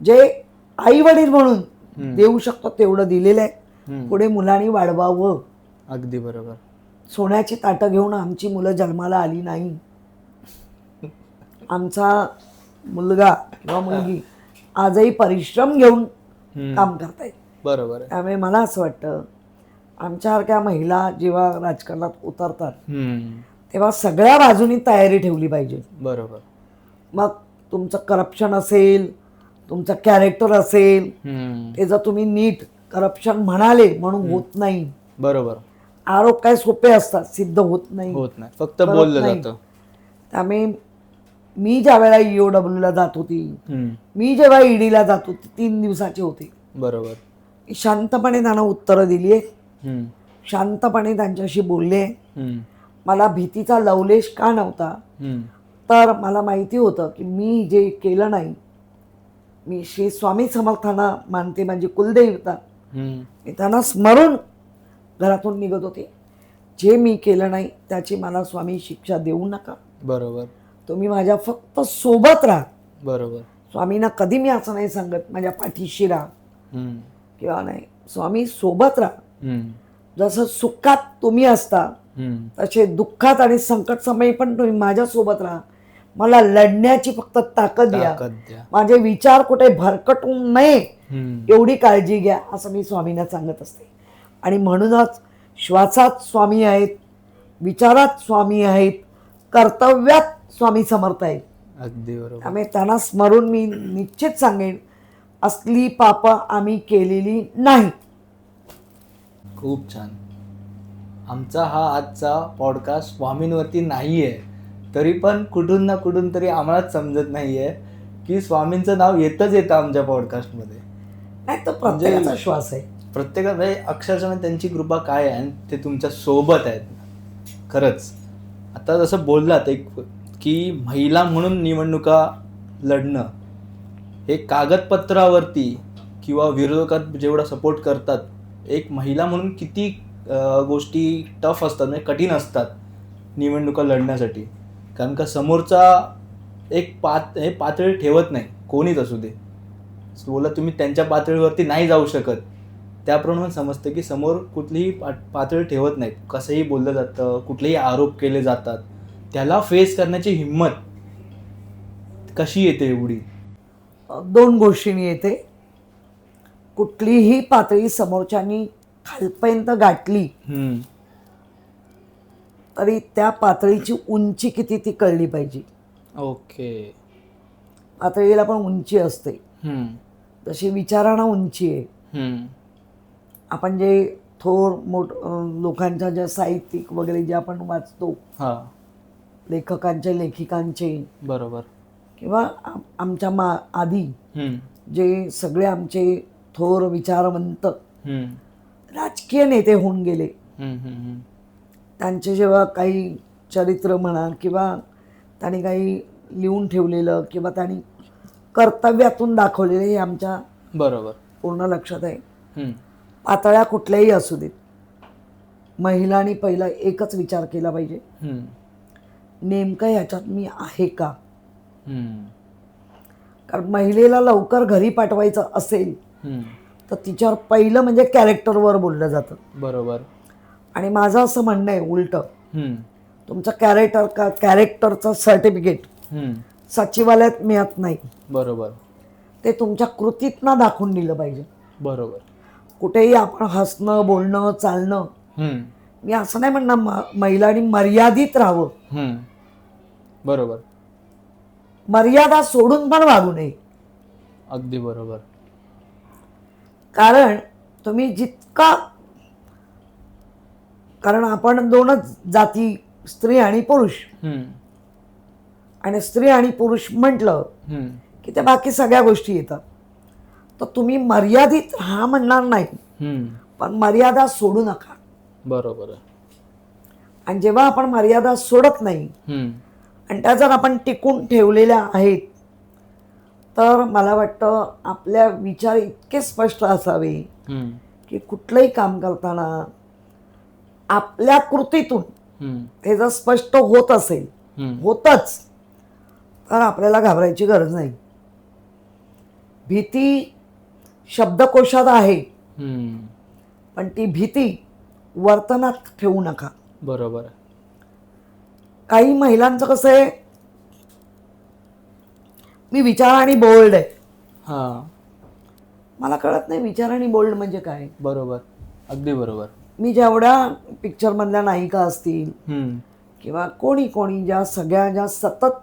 जे आई वडील म्हणून देऊ शकतो तेवढं दिलेलं आहे. पुढे मुलांनी वाढवावं. अगदी बरोबर. सोन्याची ताटं घेऊन आमची मुलं जन्माला आली नाही. आमचा मुलगा किंवा मुलगी आजही परिश्रम घेऊन काम करतायत. बरोबर. त्यामुळे मला असं वाटतं आमच्यासारख्या महिला जेव्हा राजकारणात उतरतात तेव्हा सगळ्या बाजूनी तयारी ठेवली पाहिजे. बरोबर. मग तुमचं करप्शन असेल, तुमचं कॅरेक्टर असेल, ते जर तुम्ही नीट करप्शन म्हणाले म्हणून होत नाही. बरोबर. आरोप काय सोपे असतात, सिद्ध होत नाही, फक्त बोललं जातं. त्यामुळे मी ज्या वेळेला EOWला जात होती, मी जेव्हा ईडीला जात होती, 3 दिवसाचे होते. बरोबर. शांतपणे त्यांना उत्तरं दिली आहे, शांतपणे त्यांच्याशी बोलले. मला भीतीचा लवलेश का नव्हता, तर मला माहिती होतं की मी जे केलं नाही, मी श्री स्वामी समर्थांना मानते, माझी कुलदेवता, मी त्यांना स्मरून घरातून निघत होते. जे मी केलं नाही त्याची मला स्वामी शिक्षा देऊ नका. बरोबर. तुम्ही माझ्या फक्त सोबत राहा. बरोबर. स्वामींना कधी मी असं नाही सांगत माझ्या पाठीशी राहा किंवा नाही, स्वामी सोबत राहा. जसं सुखात तुम्ही असता तसे दुःखात आणि संकट समयी पण तुम्ही माझ्या सोबत राहा. मला लढण्याची फक्त ताकद द्या. माझे विचार कुठे भरकटू नये एवढी काळजी घ्या, असं मी स्वामींना सांगत असते. आणि म्हणूनच श्वासात स्वामी आहेत, विचारात स्वामी आहेत, कर्तव्यात स्वामी समर्थ आहेत. अगदी बरोबर. त्यामुळे त्यांना स्मरून मी निश्चित सांगेन, असली पाप आम्ही केलेली नाही. खूप छान. आमचा हा आजचा पॉडकास्ट स्वामींवरती नाही आहे, तरी पण कुठून ना कुठून तरी आम्हालाच समजत नाही आहे की स्वामींचं नाव येतं आमच्या पॉडकास्टमध्ये. नाही तर प्रत्येकाचा श्वास आहे. प्रत्येकाला म्हणजे अक्षरशः त्यांची कृपा काय आहे आणि ते तुमच्या सोबत आहेत खरंच. आता जसं बोललात एक की महिला म्हणून निवडणुका लढणं हे कागदपत्रावरती किंवा विरोधकात जेवढा सपोर्ट करतात, एक महिला म्हणून किती गोष्टी टफ असतात, म्हणजे कठीण असतात निवडणुका लढण्यासाठी. कारण का समोरचा एक पातळी ठेवत नाही, कोणीच असू दे. बोला तुम्ही त्यांच्या पातळीवरती नाही जाऊ शकत, त्याप्रमाणे समजतं की समोर कुठलीही पातळी ठेवत नाहीत. कसंही बोललं जातं, कुठलेही आरोप केले जातात, त्याला फेस करण्याची हिंमत कशी येते एवढी? 2 गोष्टींनी येते. कुठलीही पातळी समोरच्यानी खालपर्यंत गाठली तरी त्या पातळीची उंची किती ती कळली पाहिजे. ओके. पातळीला पण उंची असते, तशी विचारांना उंची आहे. आपण जे थोर लोकांच्या ज्या साहित्यिक वगैरे जे आपण वाचतो, लेखकांचे लेखिकांचे, बरोबर, किंवा आमच्या आधी जे सगळे आमचे थोर विचारवंत राजकीय नेते होऊन गेले, त्यांचे जेव्हा काही चरित्र म्हणा किंवा त्यांनी काही लिहून ठेवलेलं किंवा त्यांनी कर्तव्यातून दाखवलेलं हे आमच्या बरोबर पूर्ण लक्षात आहे. पातळ्या कुठल्याही असू देत, महिलांनी पहिला एकच विचार केला पाहिजे, नेमकं ह्याच्यात मी आहे का. कारण महिलेला लवकर घरी पाठवायचं असेल तर तिच्यावर पहिलं म्हणजे कॅरेक्टरवर बोललं जातं. बरोबर. आणि माझं असं म्हणणं आहे उलट, तुमचं कॅरेक्टरचं सर्टिफिकेट सचिवालयात मिळत नाही. बरोबर. ते तुमच्या कृतीतनं दाखवून दिलं पाहिजे. बरोबर. कुठेही आपण हसणं, बोलणं, चालणं, मी असं नाही म्हणणार महिलांनी मर्यादित राहावं, बरोबर, मर्यादा सोडून पण वागू नये. अगदी बरोबर. कारण तुम्ही जितका, कारण आपण 2च जाती, स्त्री आणि पुरुष, आणि स्त्री आणि पुरुष म्हटलं की त्या बाकी सगळ्या गोष्टी येतात. तर तुम्ही मर्यादित राहा म्हणणार नाही, पण मर्यादा सोडू नका. बरोबर. आणि जेव्हा आपण मर्यादा सोडत नाही आणि त्या जर आपण टिकून ठेवलेल्या आहेत, तर मला वाटतं आपल्या विचार इतके स्पष्ट असावे की कुठलंही काम करताना आपल्या कृतीतून हे जर स्पष्ट होत असेल, होतच, तर आपल्याला घाबरायची गरज नाही. भीती शब्दकोशात आहे, पण ती भीती वर्तनात ठेवू नका. बरोबर. काही महिलांचं कसं आहे, मी विचार आणि बोल्ड आहे. मला कळत नाही विचार आणि बोल्ड म्हणजे काय. बरोबर, अगदी बरोबर. मी जेवढ्या पिक्चर मधल्या नायिका असतील किंवा कोणी ज्या सगळ्या ज्या सतत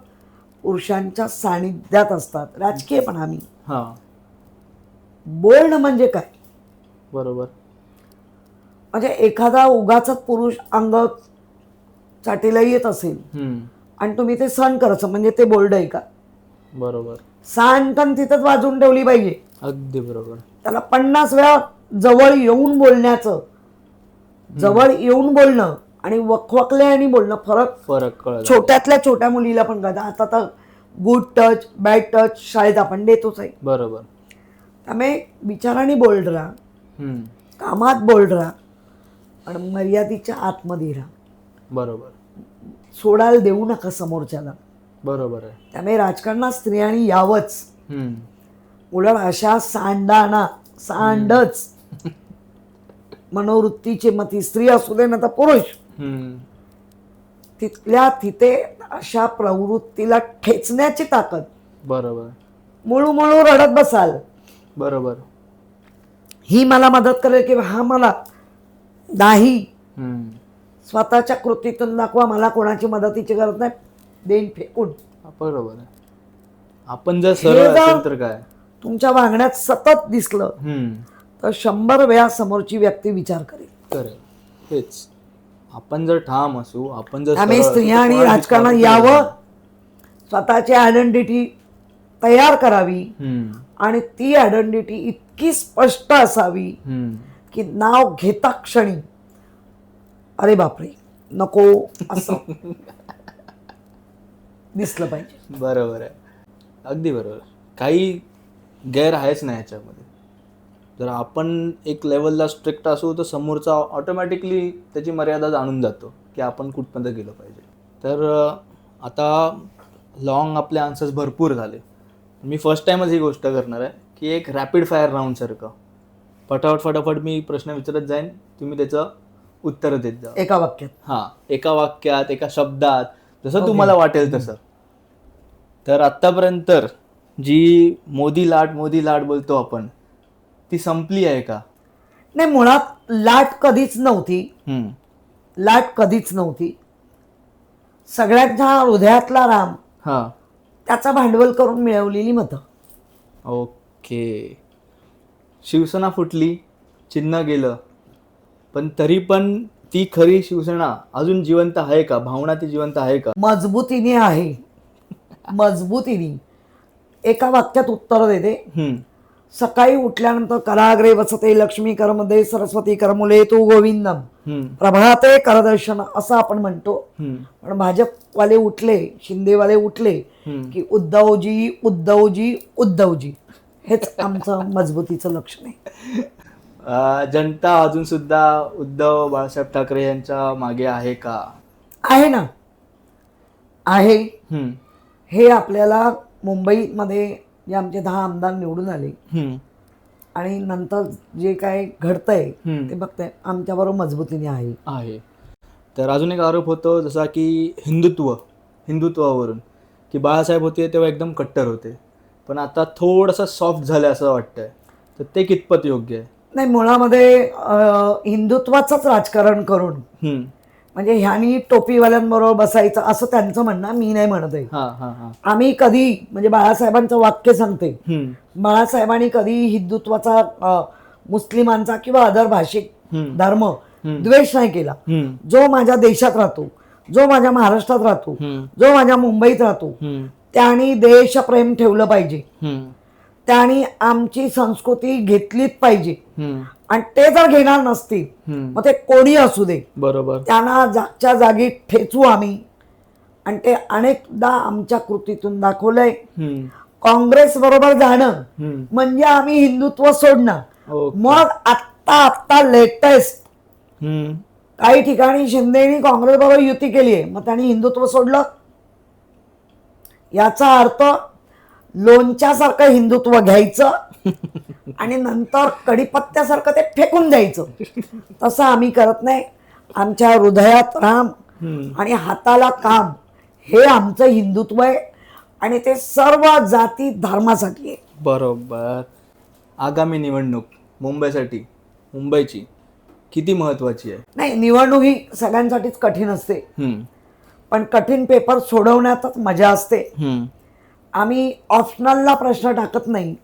पुरुषांच्या सानिध्यात असतात, राजकीय पण आम्ही, बोल्ड म्हणजे काय. बरोबर. म्हणजे एखादा उगाच पुरुष अंग चाटीला येत असेल आणि तुम्ही ते सहन करायचं, म्हणजे ते बोल्ड आहे का. बरोबर. सांडकन तिथंच वाजून ठेवली पाहिजे. अगदी बरोबर. त्याला 50 वेळा जवळ येऊन बोलण्याचं, जवळ येऊन बोलणं आणि वखवकले आणि बोलणं फरक कळलं. छोट्यातल्या छोट्या मुलीला पण कळतं. आता तर गुड टच, बॅड टच शाळेत आपण देतोच आहे. बरोबर. त्यामुळे विचाराने बोल्ड राहा, कामात बोल्ड राहा, आणि मर्यादेच्या आतमध्ये राहा. बरोबर. सोडायला देऊ नका समोरच्याला. बरोबर आहे. त्यामुळे राजकारणात स्त्रियांनी यावंच. उलट अशा सांडच मनोवृत्तीचे, मग ती स्त्री असू दे ना तर पुरुष, तिथल्या तिथे अशा प्रवृत्तीला ठेचण्याची ताकद. बरोबर. मुळू रडत बसाल. बरोबर. ही मला मदत करेल किंवा हा मला नाही. स्वतःच्या कृतीतून दाखवा मला कोणाची मदतीची गरज नाही, देईन फेकून. बरोबर आहे. आपण जर सरळ असेल तर काय, तुमच्या वागण्यात सतत दिसलं तर 100 वेळा समोरची व्यक्ती विचार करेल. हेच आपण जर ठाम असू, आपण जर आम्ही स्त्रियांनी राजकारणात यावं, स्वतःची आयडेंटिटी तयार करावी, आणि ती आयडेंटिटी इतकी स्पष्ट असावी की नाव घेता क्षणी अरे बापरे नको असं दिसलं पाहिजे. बरोबर आहे. अगदी बरोबर. काही गैर आहेच नाही ह्याच्यामध्ये. जर आपण एक लेवलला स्ट्रिक्ट असू तर समोरचा ऑटोमॅटिकली त्याची मर्यादा जाणून जातो की आपण कुठपर्यंत गेलं पाहिजे. तर आता लॉंग आपले आन्सर्स भरपूर झाले. मी फर्स्ट टाईमच ही गोष्ट करणार आहे की एक रॅपिड फायर राऊंडसारखं फटाफट मी प्रश्न विचारत जाईन, तुम्ही त्याचं उत्तर देत जा एका वाक्यात. हां, एका वाक्यात, एका शब्दात, जसं Okay. तुम्हाला वाटेल तसं. तर आत्तापर्यंत जी मोदी लाट बोलतो आपण, ती संपली आहे का? नाही, मुळात लाट कधीच नव्हती. सगळ्यांच्या हृदयातला राम, हां, त्याचा भांडवल करून मिळवलेली मतं. ओके. शिवसेना फुटली, चिन्ह गेलं, पण तरी पण ती खरी शिवसेना अजून जिवंत आहे का? भावना ती जिवंत आहे का? मजबूतीने आहे. एका वाक्यात उत्तर देते. सकाळी उठल्यानंतर कराग्रे वसते लक्ष्मी करमध्ये सरस्वती करमुले तू गोविंदम प्रभाते करदर्शन असं आपण म्हणतो. पण भाजपवाले उठले, शिंदेवाले उठले की उद्धवजी हेच आमचं मजबूतीचं लक्षण आहे. जनता अजून सुद्धा उद्धव बाळासाहेब ठाकरे यांच्या मागे आहे का? आहे ना, आहे. हे आपल्याला मुंबईमध्ये जे आमचे 10 आमदार निवडून आले आणि नंतर जे काय घडतंय ते बघताय, आमच्याबरोबर मजबूतीने आहे. तर अजून एक आरोप होतो जसा की हिंदुत्वावरून की बाळासाहेब होते तेव्हा एकदम कट्टर होते, पण आता थोडंसं सॉफ्ट झालं असं वाटतंय. तर ते कितपत योग्य आहे? नाही, मुळामध्ये हिंदुत्वाचंच राजकारण करून म्हणजे ह्यानी टोपीवाल्यांबरोबर बसायचं असं त्यांचं म्हणणं, मी नाही म्हणत आहे. आम्ही कधी म्हणजे बाळासाहेबांचं वाक्य सांगते, बाळासाहेबांनी कधी हिंदुत्वाचा मुस्लिमांचा किंवा अदर भाषिक धर्म द्वेष नाही केला. जो माझ्या देशात राहतो, जो माझ्या महाराष्ट्रात राहतो, जो माझ्या मुंबईत राहतो, त्यांनी देशप्रेम ठेवलं पाहिजे, त्यांनी आमची संस्कृती घेतलीच पाहिजे. आणि ते जर घेणार नसतील, मग ते कोणी असू दे, बरोबर, त्यांना जागच्या जागी ठेचू आम्ही. आणि ते अनेकदा आमच्या कृतीतून दाखवलंय. काँग्रेस बरोबर जाणं म्हणजे आम्ही हिंदुत्व सोडणं. मग आत्ता लेटेस्ट काही ठिकाणी शिंदेनी काँग्रेस बरोबर युती केली आहे, मग त्यांनी हिंदुत्व सोडलं. याचा अर्थ लोणच्यासारखं हिंदुत्व घ्यायचं आणि नंतर कढीपत्त्यासारखं ते फेकून द्यायचं. तसं आम्ही करत नाही. आमच्या हृदयात राम आणि हाताला काम हे आमचं हिंदुत्व आहे आणि ते सर्व जाती धर्मासाठी आहे. बरोबर. आगामी निवडणूक मुंबईची किती महत्वाची आहे? नाही, निवडणूक ही सगळ्यांसाठीच कठीण असते, पण कठीण पेपर सोडवण्यातच मजा असते. आम्ही ऑप्शनलला प्रश्न टाकत नाही,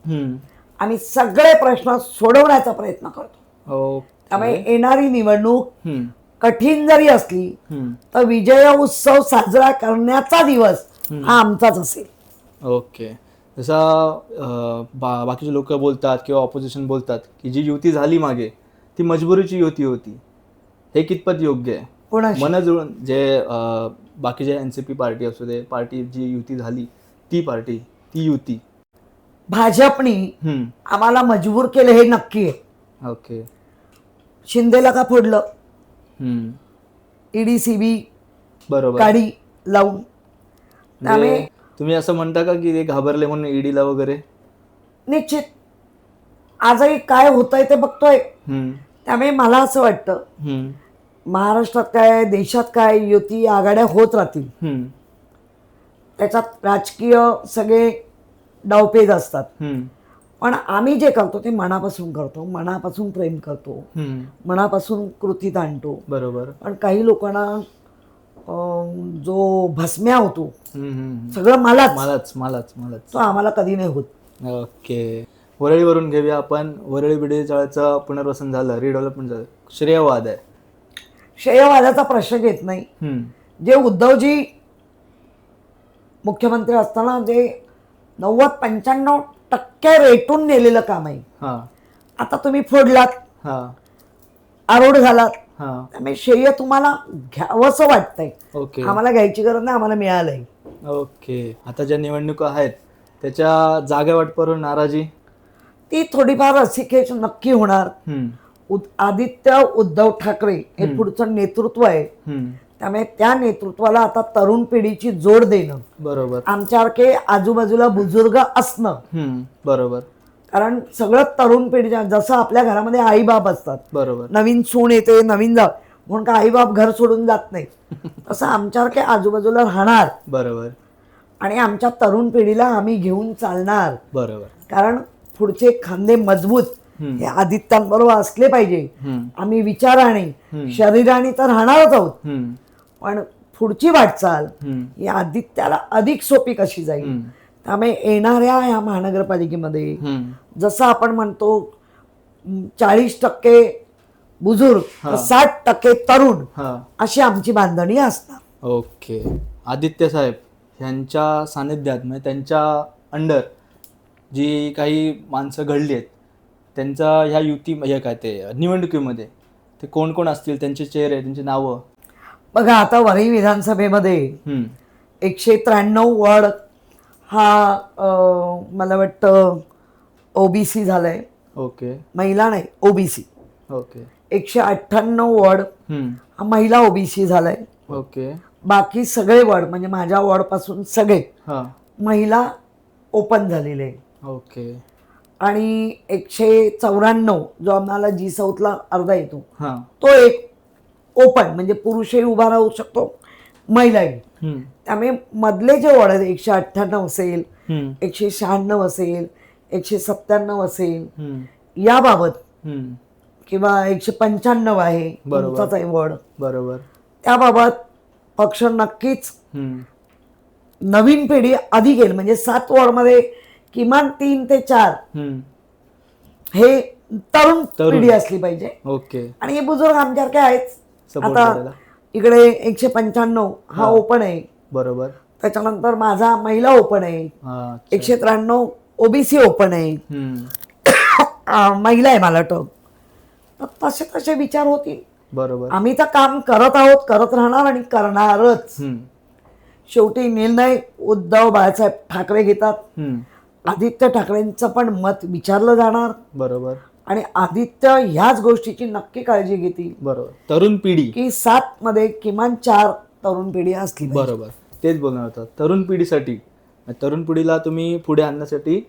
आम्ही सगळे प्रश्न सोडवण्याचा प्रयत्न करतो. त्यामुळे येणारी निवडणूक कठीण जरी असली तर विजय उत्सव साजरा करण्याचा दिवस हा आमचाच असेल. ओके. जसा बाकीचे लोक बोलतात किंवा ऑपोजिशन बोलतात की जी युती झाली मागे ती मजबुरीची युती होती, हे कितपत योग्य आहे? मन जुळून जे बाकीचे NCP पार्टी असू दे, पार्टी जी युती झाली ती युती भाजपनी आम्हाला मजबूर केलं हे नक्की आहे. ओके. शिंदेला का फोडलं? ED-CB बरोबर गाडी लावून. त्यामुळे तुम्ही असं म्हणता का की ते घाबरले म्हणून ईडीला वगैरे? निश्चित आजही काय होतंय ते बघतोय. त्यामुळे मला असं वाटतं महाराष्ट्रात काय, देशात काय, युती आघाड्या होत राहतील. त्याच्यात राजकीय सगळे डावपेच असतात, पण आम्ही जे करतो ते मनापासून करतो, मनापासून प्रेम करतो, मनापासून कृतीत आणतो. बरोबर. पण काही लोकांना जो भस्म्या होतो सगळं मलाच तो आम्हाला कधी नाही होत. ओके. वरळीवरून घेऊया आपण. वरळी बिडे चाळचं पुनर्वसन झालं, रिडेव्हलपमेंट झालं, श्रेयवाद आहे. श्रेयवादाचा प्रश्न येत नाही. जे उद्धवजी मुख्यमंत्री असताना जे 90-95% रेटून नेलेलं काम आहे, आता तुम्ही फोडलात, आरोड झालात. त्यामुळे श्रेय तुम्हाला घ्यावंसं वाटतंय. ओके. आम्हाला घ्यायची गरज नाही, आम्हाला मिळालंय. ओके. आता ज्या निवडणुका आहेत त्याच्या जागा वाटपावर नाराजी? ती थोडीफार रसिकेश नक्की होणार. आदित्य उद्धव ठाकरे हे पुढचं नेतृत्व आहे, त्यामुळे त्या नेतृत्वाला आता तरुण पिढीची जोड देणं, बरोबर, आमच्यासारखे आजूबाजूला बुजुर्ग असणं, बरोबर. कारण सगळं तरुण पिढीच्या, जसं आपल्या घरामध्ये आई बाप असतात, बरोबर, नवीन सून येते, नवीन जात म्हणून का आई बाप घर सोडून जात नाही, तसं आमच्यासारखे आजूबाजूला राहणार. बरोबर. आणि आमच्या तरुण पिढीला आम्ही घेऊन चालणार. बरोबर. कारण पुढचे खांदे मजबूत हे आदित्यांबरोबर असले पाहिजे. आम्ही विचाराने शरीराने तर राहणारच आहोत, पण पुढची वाटचाल ही आदित्याला अधिक सोपी कशी जाईल. त्यामुळे येणाऱ्या ह्या महानगरपालिकेमध्ये जसं आपण म्हणतो 40% बुजुर्ग, 60% तरुण, अशी आमची बांधणी असणार. ओके. आदित्य साहेब यांच्या सानिध्यात म्हणजे त्यांच्या अंडर जी काही माणसं घडली आहेत, त्यांचा ह्या युती हे काय ते निवडणुकीमध्ये ते कोण कोण असतील, त्यांचे चेहरे, त्यांची नावं? बघा, आता वरळी विधानसभेमध्ये 193 वॉर्ड हा मला वाटतं ओबीसी झालाय. ओके. महिला नाही, ओबीसी. ओके. 198 वॉर्ड हा महिला ओबीसी झालाय. ओके. बाकी सगळे वॉर्ड म्हणजे माझ्या वॉर्ड पासून सगळे महिला ओपन झालेले. ओके. आणि 194 जो आम्हाला जी साऊथला अर्धा येतो तो एक ओपन, म्हणजे पुरुषही उभा राहू शकतो, महिलाही. त्यामुळे मधले जे वॉर्ड आहेत 198 असेल, 196 असेल, 197 असेल, याबाबत किंवा 195 आहे तुमचाच आहे वॉर्ड, बरोबर, त्याबाबत पक्ष नक्कीच नवीन पिढी अधिक येईल. म्हणजे 7 वॉर्डमध्ये किमान 3 ते 4 हे तरुण पिढी असली पाहिजे. ओके. आणि हे बुजुर्ग आमच्यासारखे आहेत. आता इकडे 195 हा ओपन आहे, बरोबर. त्याच्यानंतर माझा महिला ओपन आहे, 193 ओबीसी ओपन आहे, महिला आहे मला वाटतं. तर तसे तसे विचार होतील. बरोबर. आम्ही तर काम करत आहोत, करत राहणार आणि करणारच. शेवटी निर्णय उद्धव बाळासाहेब ठाकरे घेतात. आदित्य ठाकरेंचं पण मत विचारलं जाणार, बरोबर. आणि आदित्य ह्याच गोष्टीची नक्की काळजी घेतील, बरोबर, तरुण पिढी की 7 मध्ये किमान 4 तरुण पिढी असली, बरोबर. तेच बोलणार होता, तरुण पिढीसाठी, तरुण पिढीला तुम्ही पुढे आणण्यासाठी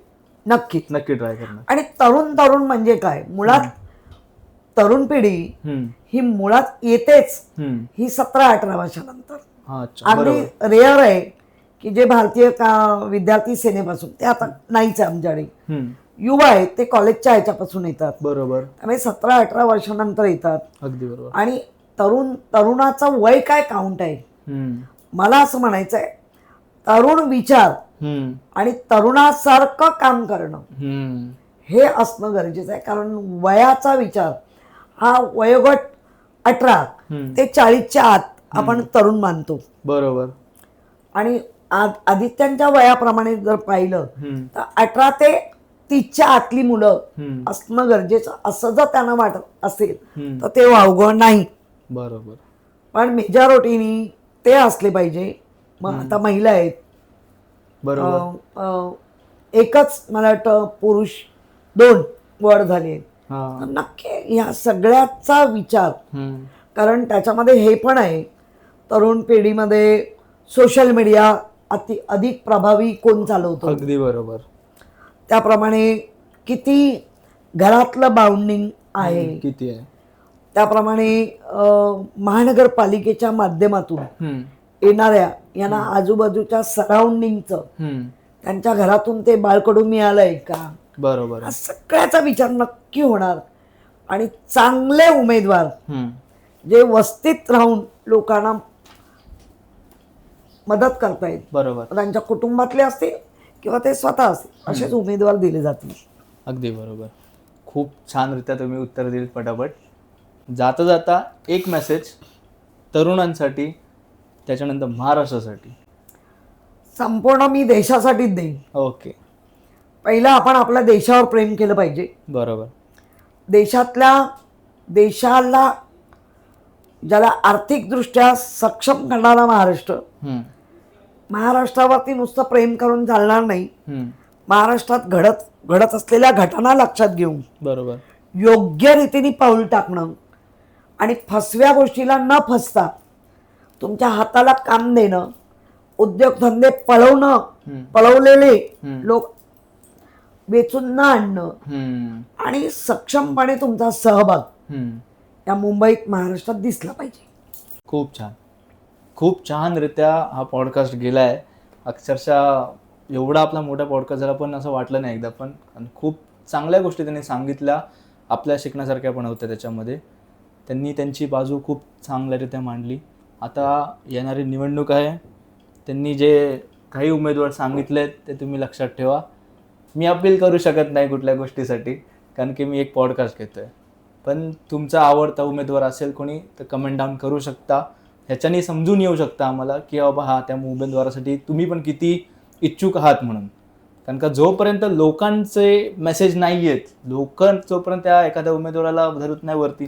नक्की ट्राय करणार. आणि तरुण म्हणजे काय, मुळात तरुण पिढी ही मुळात येतेच ही 17-18 वर्षानंतर. अगदी रेअर आहे की जे भारतीय विद्यार्थी सेनेपासून, ते आता नाहीच आहे आमच्याकडे. युवा आहेत ते कॉलेजच्या ह्याच्यापासून येतात, बरोबर. त्यामुळे 17-18 वर्षानंतर येतात. अगदी बरोबर. आणि तरुणाचं वय काय काउंट आहे, मला असं म्हणायचं आहे, तरुण विचार आणि तरुणासारखं काम करणं हे असणं गरजेचं आहे. कारण वयाचा विचार हा वयोगट 18 ते 40च्या आत आपण तरुण मानतो, बरोबर. आणि आदित्यांच्या वयाप्रमाणे जर पाहिलं तर 18 ते 30च्या आतली मुलं असणं गरजेचं, असं जर त्यांना वाटत असेल तर ते वावगं नाही, बरोबर. पण मेजॉरिटीनी ते असले पाहिजे. मग आता महिला आहेत, बरोबर. एकच मला वाटतं पुरुष 2 वॉर्ड झाले. नक्की या सगळ्याचा विचार, कारण त्याच्यामध्ये हे पण आहे, तरुण पिढीमध्ये सोशल मीडिया अधिक प्रभावी कोण चालवतो, अगदी बरोबर. त्याप्रमाणे किती घरातलं बाउंडिंग आहे, किती आहे, त्याप्रमाणे महानगरपालिकेच्या माध्यमातून येणाऱ्या यांना आजूबाजूच्या सराउंडिंगचं, त्यांच्या घरातून ते बाळकडू मिळालंय का, बरोबर, सगळ्याचा विचार नक्की होणार. आणि चांगले उमेदवार जे वस्तीत राहून लोकांना मदत करतायत, बरोबर, त्यांच्या कुटुंबातले असतील किंवा ते स्वतः असतील, असेच उमेदवार दिले जातील. अगदी बरोबर. खूप छानरित्या तुम्ही उत्तर दिलीत पटापट. जाता जाता एक मेसेज तरुणांसाठी, त्याच्यानंतर महाराष्ट्रासाठी. संपूर्ण मी देशासाठीच देईन. ओके. पहिलं आपण आपल्या देशावर प्रेम केलं पाहिजे, बरोबर. देशाला ज्याला आर्थिकदृष्ट्या सक्षम करणारा महाराष्ट्रावरती नुसतं प्रेम करून चालणार नाही. महाराष्ट्रात घडत असलेल्या घटना लक्षात घेऊन बरोबर. योग्य रीतीने पाऊल टाकणं आणि फसव्या गोष्टीला न फसता तुमच्या हाताला काम देणं, उद्योगधंदे पळवलेले लोक वेचून न आणणं आणि सक्षमपणे तुमचा सहभाग या मुंबईत महाराष्ट्रात दिसला पाहिजे. खूप छान, खूप छानरित्या हा पॉडकास्ट गेलाय. अक्षरशः एवढा आपला मोठा पॉडकास्ट झाला पण असं वाटलं नाही एकदा पण. आणि खूप चांगल्या गोष्टी त्यांनी सांगितल्या, आपल्या शिकण्यासारख्या पण होत्या त्याच्यामध्ये. त्यांनी त्यांची बाजू खूप चांगल्यारित्या मांडली. आता येणारी निवडणूक आहे, त्यांनी जे काही उमेदवार सांगितलेत ते तुम्ही लक्षात ठेवा. मी अपील करू शकत नाही कुठल्या गोष्टीसाठी, कारण की मी एक पॉडकास्ट घेतोय. पण तुमचा आवडता उमेदवार असेल कोणी तर कमेंट डाऊन करू शकता. ह्याच्याने समजून येऊ शकता आम्हाला की बाबा हा त्या उमेदवारासाठी तुम्ही पण किती इच्छुक आहात म्हणून. कारण का जोपर्यंत लोकांचे मेसेज नाही आहेत, लोक जोपर्यंत त्या एखाद्या उमेदवाराला धरत नाही वरती,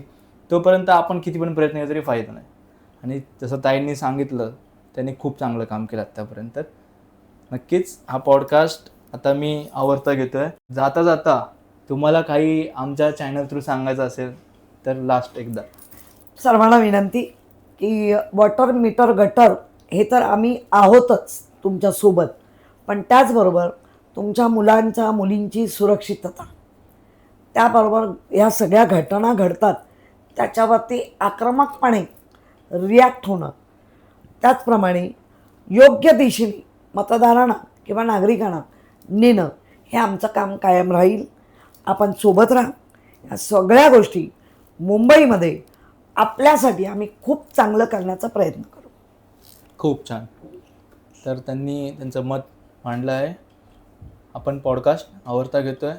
तोपर्यंत आपण किती पण प्रयत्न केले तरी फायदा नाही. आणि जसं ताईंनी सांगितलं त्यांनी खूप चांगलं काम केलं आत्तापर्यंत. नक्कीच हा पॉडकास्ट आता मी आवडता घेतोय. जाता जाता तुम्हाला काही आमच्या चॅनल थ्रू सांगायचं असेल तर लास्ट एकदा सर्वांना विनंती की वॉटर मीटर गटर हे तर आम्ही आहोतच तुमच्यासोबत, पण त्याचबरोबर तुमच्या मुलांच्या मुलींची सुरक्षितता, त्याबरोबर ह्या सगळ्या घटना घडतात त्याच्यावरती आक्रमकपणे रिॲक्ट होणं, त्याचप्रमाणे योग्य दिशेने मतदारांना किंवा नागरिकांना नेणं हे आमचं काम कायम राहील. आपण सोबत राहा. या सगळ्या गोष्टी मुंबईमध्ये आपल्यासाठी आम्ही खूप चांगलं करण्याचा प्रयत्न करू. खूप छान. तर त्यांनी त्यांचं मत मांडलं आहे. आपण पॉडकास्ट आवडता घेतोय.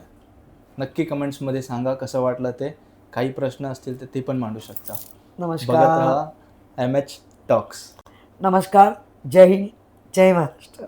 नक्की कमेंट्समध्ये सांगा कसं वाटलं ते. काही प्रश्न असतील तर ते पण मांडू शकता. नमस्कार. बघत राहा MH टॉक्स. नमस्कार. जय हिंद, जय महाराष्ट्र.